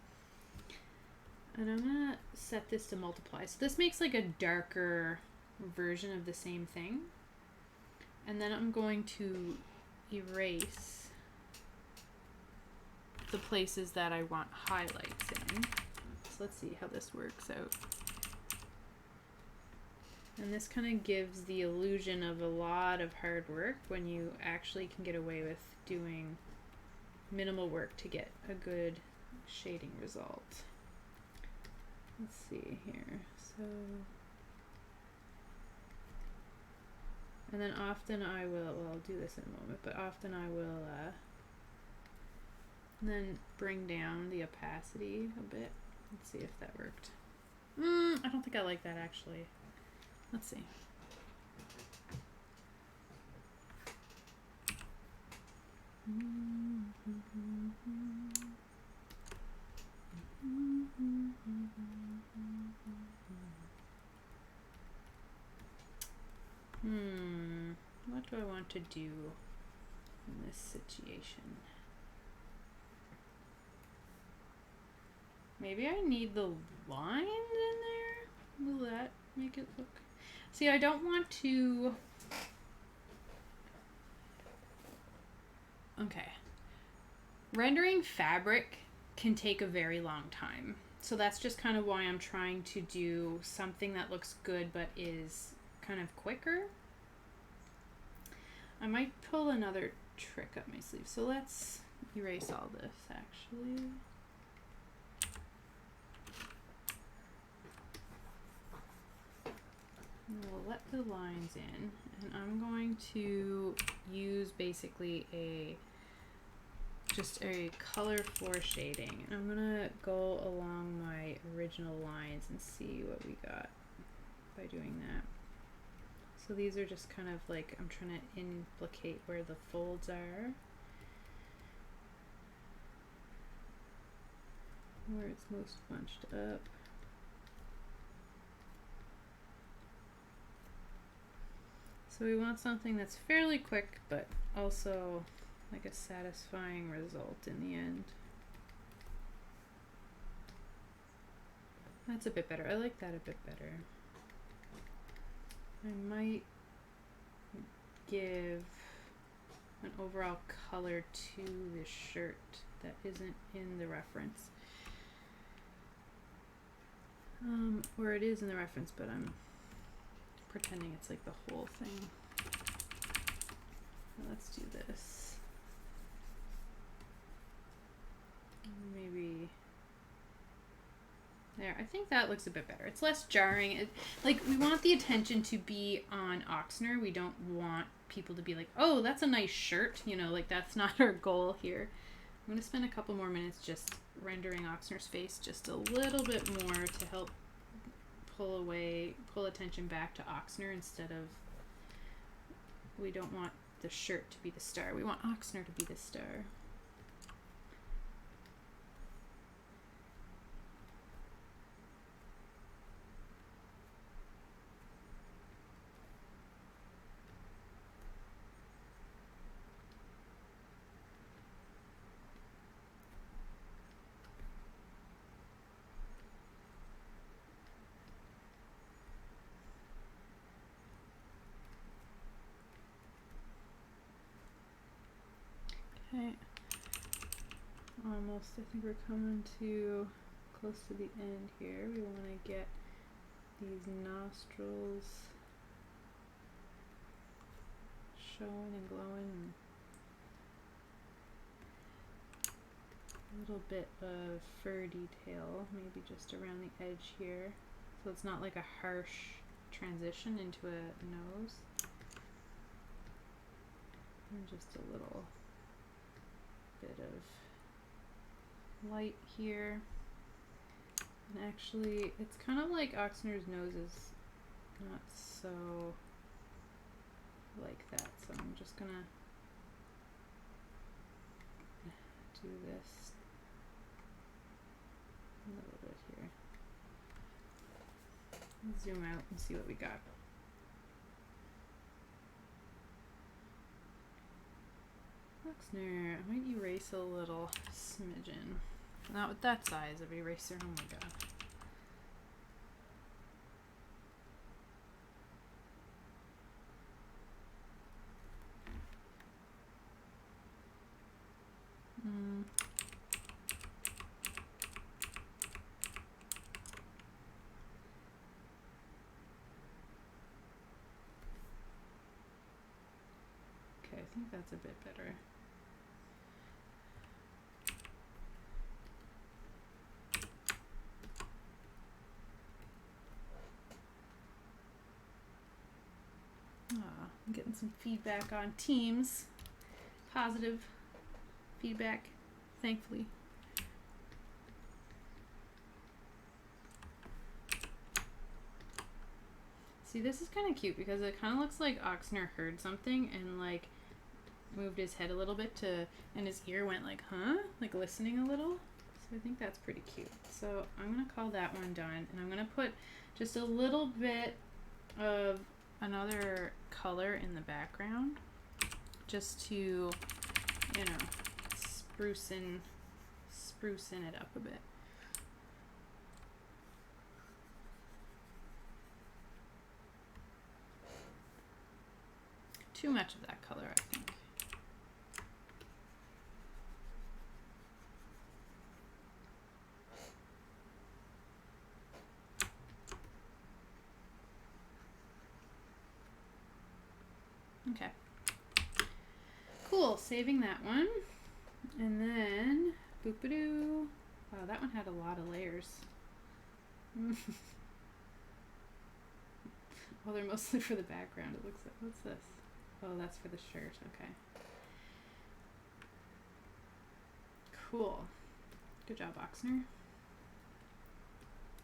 And I'm going to set this to multiply. So this makes like a darker version of the same thing. And then I'm going to erase the places that I want highlights in. So let's see how this works out. And this kind of gives the illusion of a lot of hard work when you actually can get away with doing minimal work to get a good shading result. Let's see here. So, and then often I will, well, I'll do this in a moment, but often I will then bring down the opacity a bit. Let's see if that worked. I don't think I like that actually. Let's see. want to do in this situation. Maybe I need the lines in there? Will that make it look... See, I don't want to... Okay. Rendering fabric can take a very long time. So that's just kind of why I'm trying to do something that looks good but is kind of quicker. I might pull another trick up my sleeve. So let's erase all this actually. And we'll let the lines in, and I'm going to use basically just a color foreshading, and I'm gonna go along my original lines and see what we got by doing that. So these are just kind of like, I'm trying to implicate where the folds are, where it's most bunched up. So we want something that's fairly quick, but also like a satisfying result in the end. That's a bit better. I like that a bit better. I might give an overall color to this shirt that isn't in the reference. Or it is in the reference, but I'm pretending it's like the whole thing. Let's do this. Maybe there. I think that looks a bit better. It's less jarring. Like, we want the attention to be on Oxner. We don't want people to be like, oh, that's a nice shirt. You know, like, that's not our goal here. I'm going to spend a couple more minutes just rendering Oxner's face just a little bit more to help pull attention back to Oxner instead of, we don't want the shirt to be the star. We want Oxner to be the star. Okay, almost, I think we're coming to close to the end here. We want to get these nostrils showing and glowing. A little bit of fur detail, maybe just around the edge here. So it's not like a harsh transition into a nose. And just a little bit of light here. And actually, it's kind of like Oxner's nose is not so like that. So I'm just gonna do this a little bit here. Zoom out and see what we got. Oxner, I might erase a little smidgen. Not with that size of eraser, oh my god. Okay, I think that's a bit better. I'm getting some feedback on Teams. Positive feedback, thankfully. See, this is kind of cute because it kind of looks like Oxner heard something and like moved his head a little bit and his ear went like, huh? Like listening a little. So I think that's pretty cute. So I'm gonna call that one done, and I'm gonna put just a little bit of another color in the background. just to, you know, sprucing it up a bit. Too much of that color, I think. Okay. Cool, saving that one. And then, boop-a-doo. Wow, that one had a lot of layers. Well, they're mostly for the background, it looks like. What's this? Oh, that's for the shirt, okay. Cool. Good job, Oxner.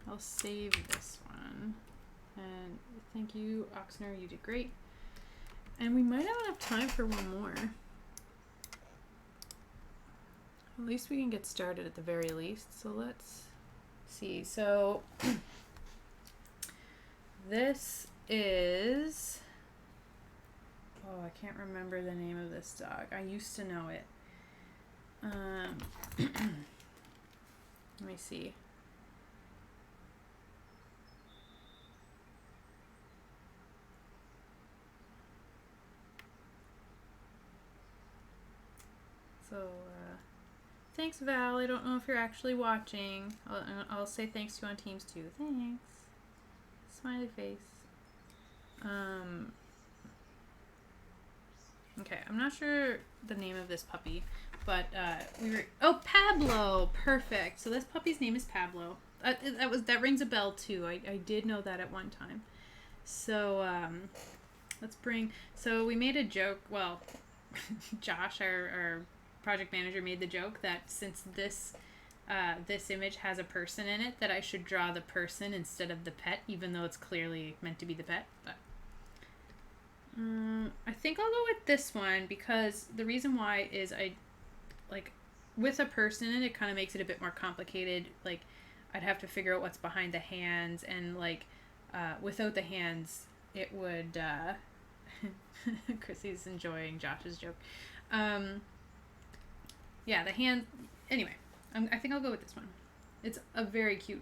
I'll save this one. And thank you, Oxner, you did great. And we might have enough time for one more. At least we can get started at the very least. So let's see. So this is, oh, I can't remember the name of this dog. I used to know it. Let me see. So, thanks, Val. I don't know if you're actually watching. I'll say thanks to you on Teams too. Thanks. Smiley face. Okay, I'm not sure the name of this puppy, but oh, Pablo. Perfect. So this puppy's name is Pablo. That rings a bell too. I did know that at one time. So so we made a joke. Well, Josh, our project manager, made the joke that since this image has a person in it, that I should draw the person instead of the pet, even though it's clearly meant to be the pet. But I think I'll go with this one, because the reason why is with a person in it, it kind of makes it a bit more complicated. Like, I'd have to figure out what's behind the hands, and without the hands, it would Chrissy's enjoying Josh's joke. Yeah, the hand. Anyway, I think I'll go with this one. It's a very cute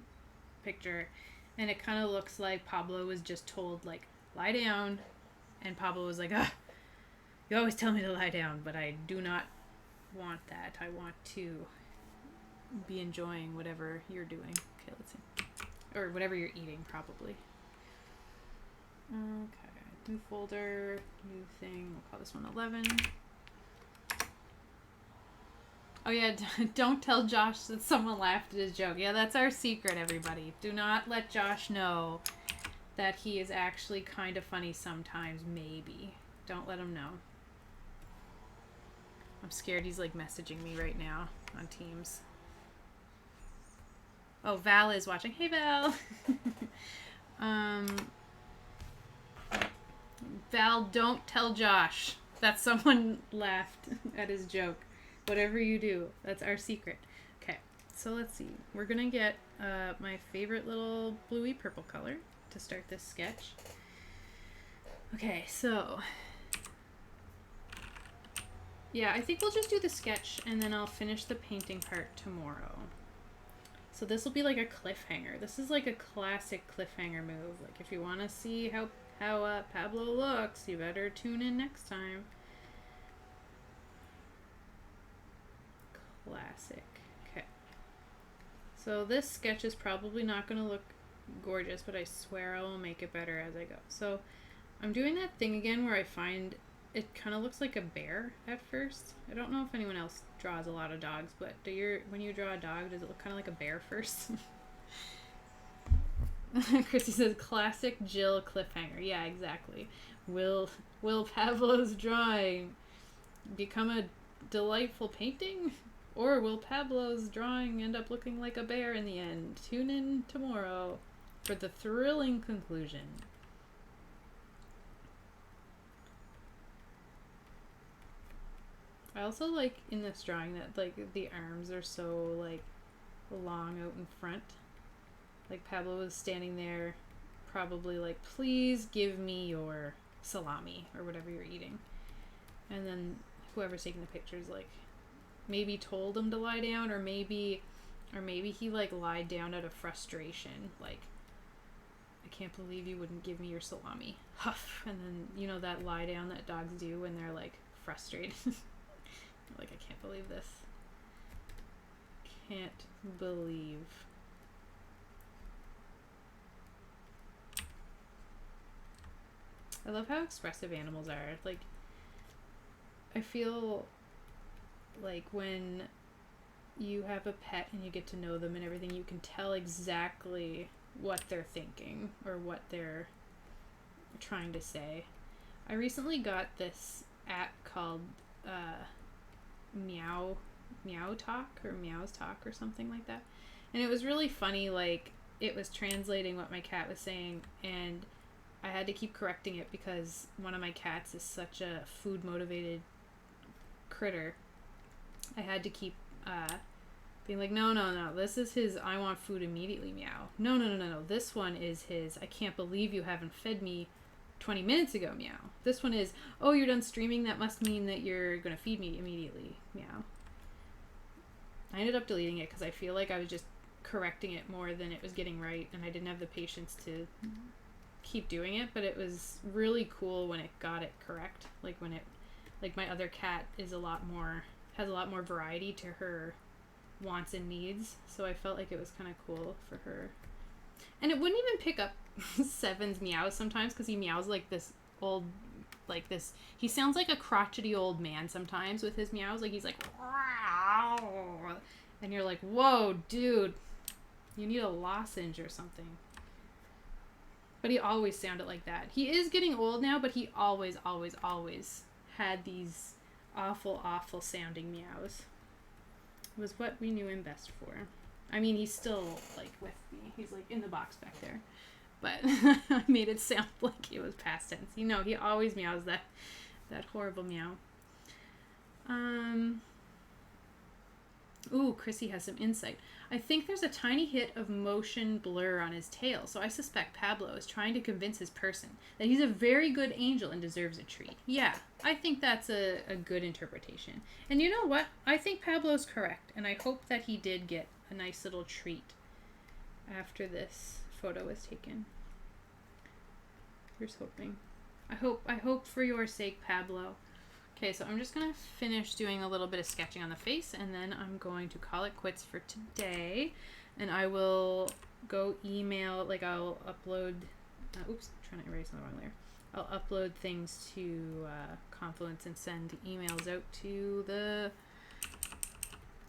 picture, and it kind of looks like Pablo was just told, like, lie down, and Pablo was like, you always tell me to lie down, but I do not want that. I want to be enjoying whatever you're doing. Okay, let's see. Or whatever you're eating, probably. Okay, new folder, new thing. We'll call this one 11. Oh yeah, don't tell Josh that someone laughed at his joke. Yeah, that's our secret, everybody. Do not let Josh know that he is actually kind of funny sometimes, maybe. Don't let him know. I'm scared he's like messaging me right now on Teams. Oh, Val is watching. Hey, Val. Val, don't tell Josh that someone laughed at his joke. Whatever you do, that's our secret. Okay, so let's see. We're gonna get my favorite little bluey purple color to start this sketch. Okay, so yeah, I think we'll just do the sketch and then I'll finish the painting part tomorrow. So this will be like a cliffhanger. This is like a classic cliffhanger move. Like, if you want to see how Pablo looks, you better tune in next time. Classic. Okay. So this sketch is probably not going to look gorgeous, but I swear I will make it better as I go. So I'm doing that thing again where I find it kind of looks like a bear at first. I don't know if anyone else draws a lot of dogs, but when you draw a dog, does it look kind of like a bear first? Chrissy says, classic Jill cliffhanger. Yeah, exactly. Will Pablo's drawing become a delightful painting? Or will Pablo's drawing end up looking like a bear in the end? Tune in tomorrow for the thrilling conclusion. I also like in this drawing that like the arms are so like long out in front. Like Pablo was standing there probably like, please give me your salami or whatever you're eating. And then whoever's taking the pictures, like, maybe told him to lie down, or maybe he, like, lied down out of frustration. Like, I can't believe you wouldn't give me your salami. Huff. And then, you know, that lie down that dogs do when they're, like, frustrated. Like, I can't believe this. Can't believe. I love how expressive animals are. Like, I feel like when you have a pet and you get to know them and everything, you can tell exactly what they're thinking or what they're trying to say. I recently got this app called Meow Talk or Meows Talk or something like that. And it was really funny. Like, it was translating what my cat was saying, and I had to keep correcting it because one of my cats is such a food motivated critter. I had to keep being like, no, this is his I want food immediately meow. No, this one is his I can't believe you haven't fed me 20 minutes ago meow. This one is, oh, you're done streaming, that must mean that you're gonna feed me immediately meow. I ended up deleting it because I feel like I was just correcting it more than it was getting right, and I didn't have the patience to keep doing it. But it was really cool when it got it correct. Like, when it, like, my other cat is has a lot more variety to her wants and needs, so I felt like it was kind of cool for her. And it wouldn't even pick up Seven's meows sometimes, because he meows like this old, like this, he sounds like a crotchety old man sometimes with his meows. Like, he's like, and you're like, whoa, dude, you need a lozenge or something. But he always sounded like that. He is getting old now, but he always had these awful sounding meows. It was what we knew him best for. I mean, he's still, like, with me. He's, like, in the box back there. But I made it sound like it was past tense. You know, he always meows that horrible meow. Ooh, Chrissy has some insight. I think there's a tiny hit of motion blur on his tail, so I suspect Pablo is trying to convince his person that he's a very good angel and deserves a treat. Yeah, I think that's a good interpretation. And you know what? I think Pablo's correct, and I hope that he did get a nice little treat after this photo was taken. Here's hoping. I hope for your sake, Pablo. Okay, so I'm just going to finish doing a little bit of sketching on the face, and then I'm going to call it quits for today. And I will go email, like, I'll upload, oops, I'm trying to erase the wrong layer. I'll upload things to Confluence and send emails out to the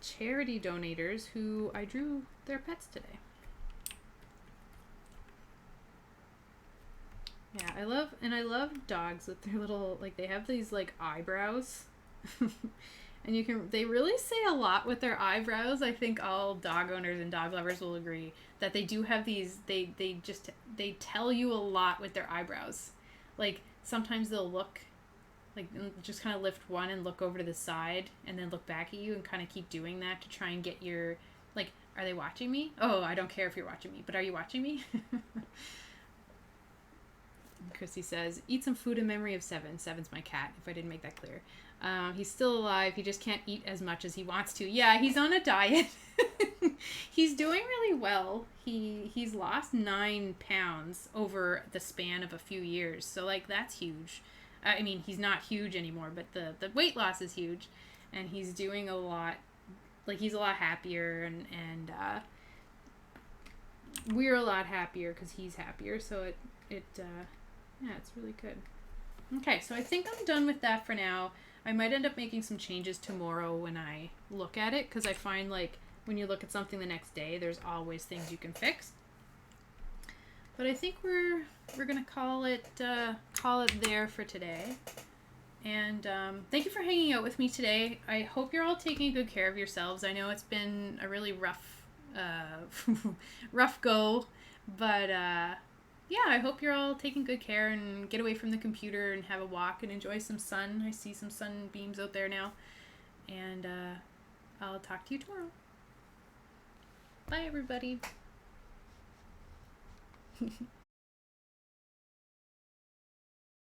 charity donators who I drew their pets today. Yeah, I love dogs with their little, like, they have these, like, eyebrows. And they really say a lot with their eyebrows. I think all dog owners and dog lovers will agree that they do have these, they tell you a lot with their eyebrows. Like, sometimes they'll look, like, just kind of lift one and look over to the side and then look back at you and kind of keep doing that to try and get your, like, are they watching me? Oh, I don't care if you're watching me, but are you watching me? Christy says, eat some food in memory of Seven. Seven's my cat, if I didn't make that clear. He's still alive. He just can't eat as much as he wants to. Yeah, he's on a diet. He's doing really well. He's lost 9 pounds over the span of a few years. So, like, that's huge. I mean, he's not huge anymore, but the weight loss is huge. And he's doing a lot, like, he's a lot happier, and we're a lot happier because he's happier. So yeah, it's really good. Okay, so I think I'm done with that for now. I might end up making some changes tomorrow when I look at it, because I find, like, when you look at something the next day, there's always things you can fix. But I think we're gonna call it there for today. And thank you for hanging out with me today. I hope you're all taking good care of yourselves. I know it's been a really rough go, but yeah, I hope you're all taking good care and get away from the computer and have a walk and enjoy some sun. I see some sunbeams out there now. And I'll talk to you tomorrow. Bye, everybody.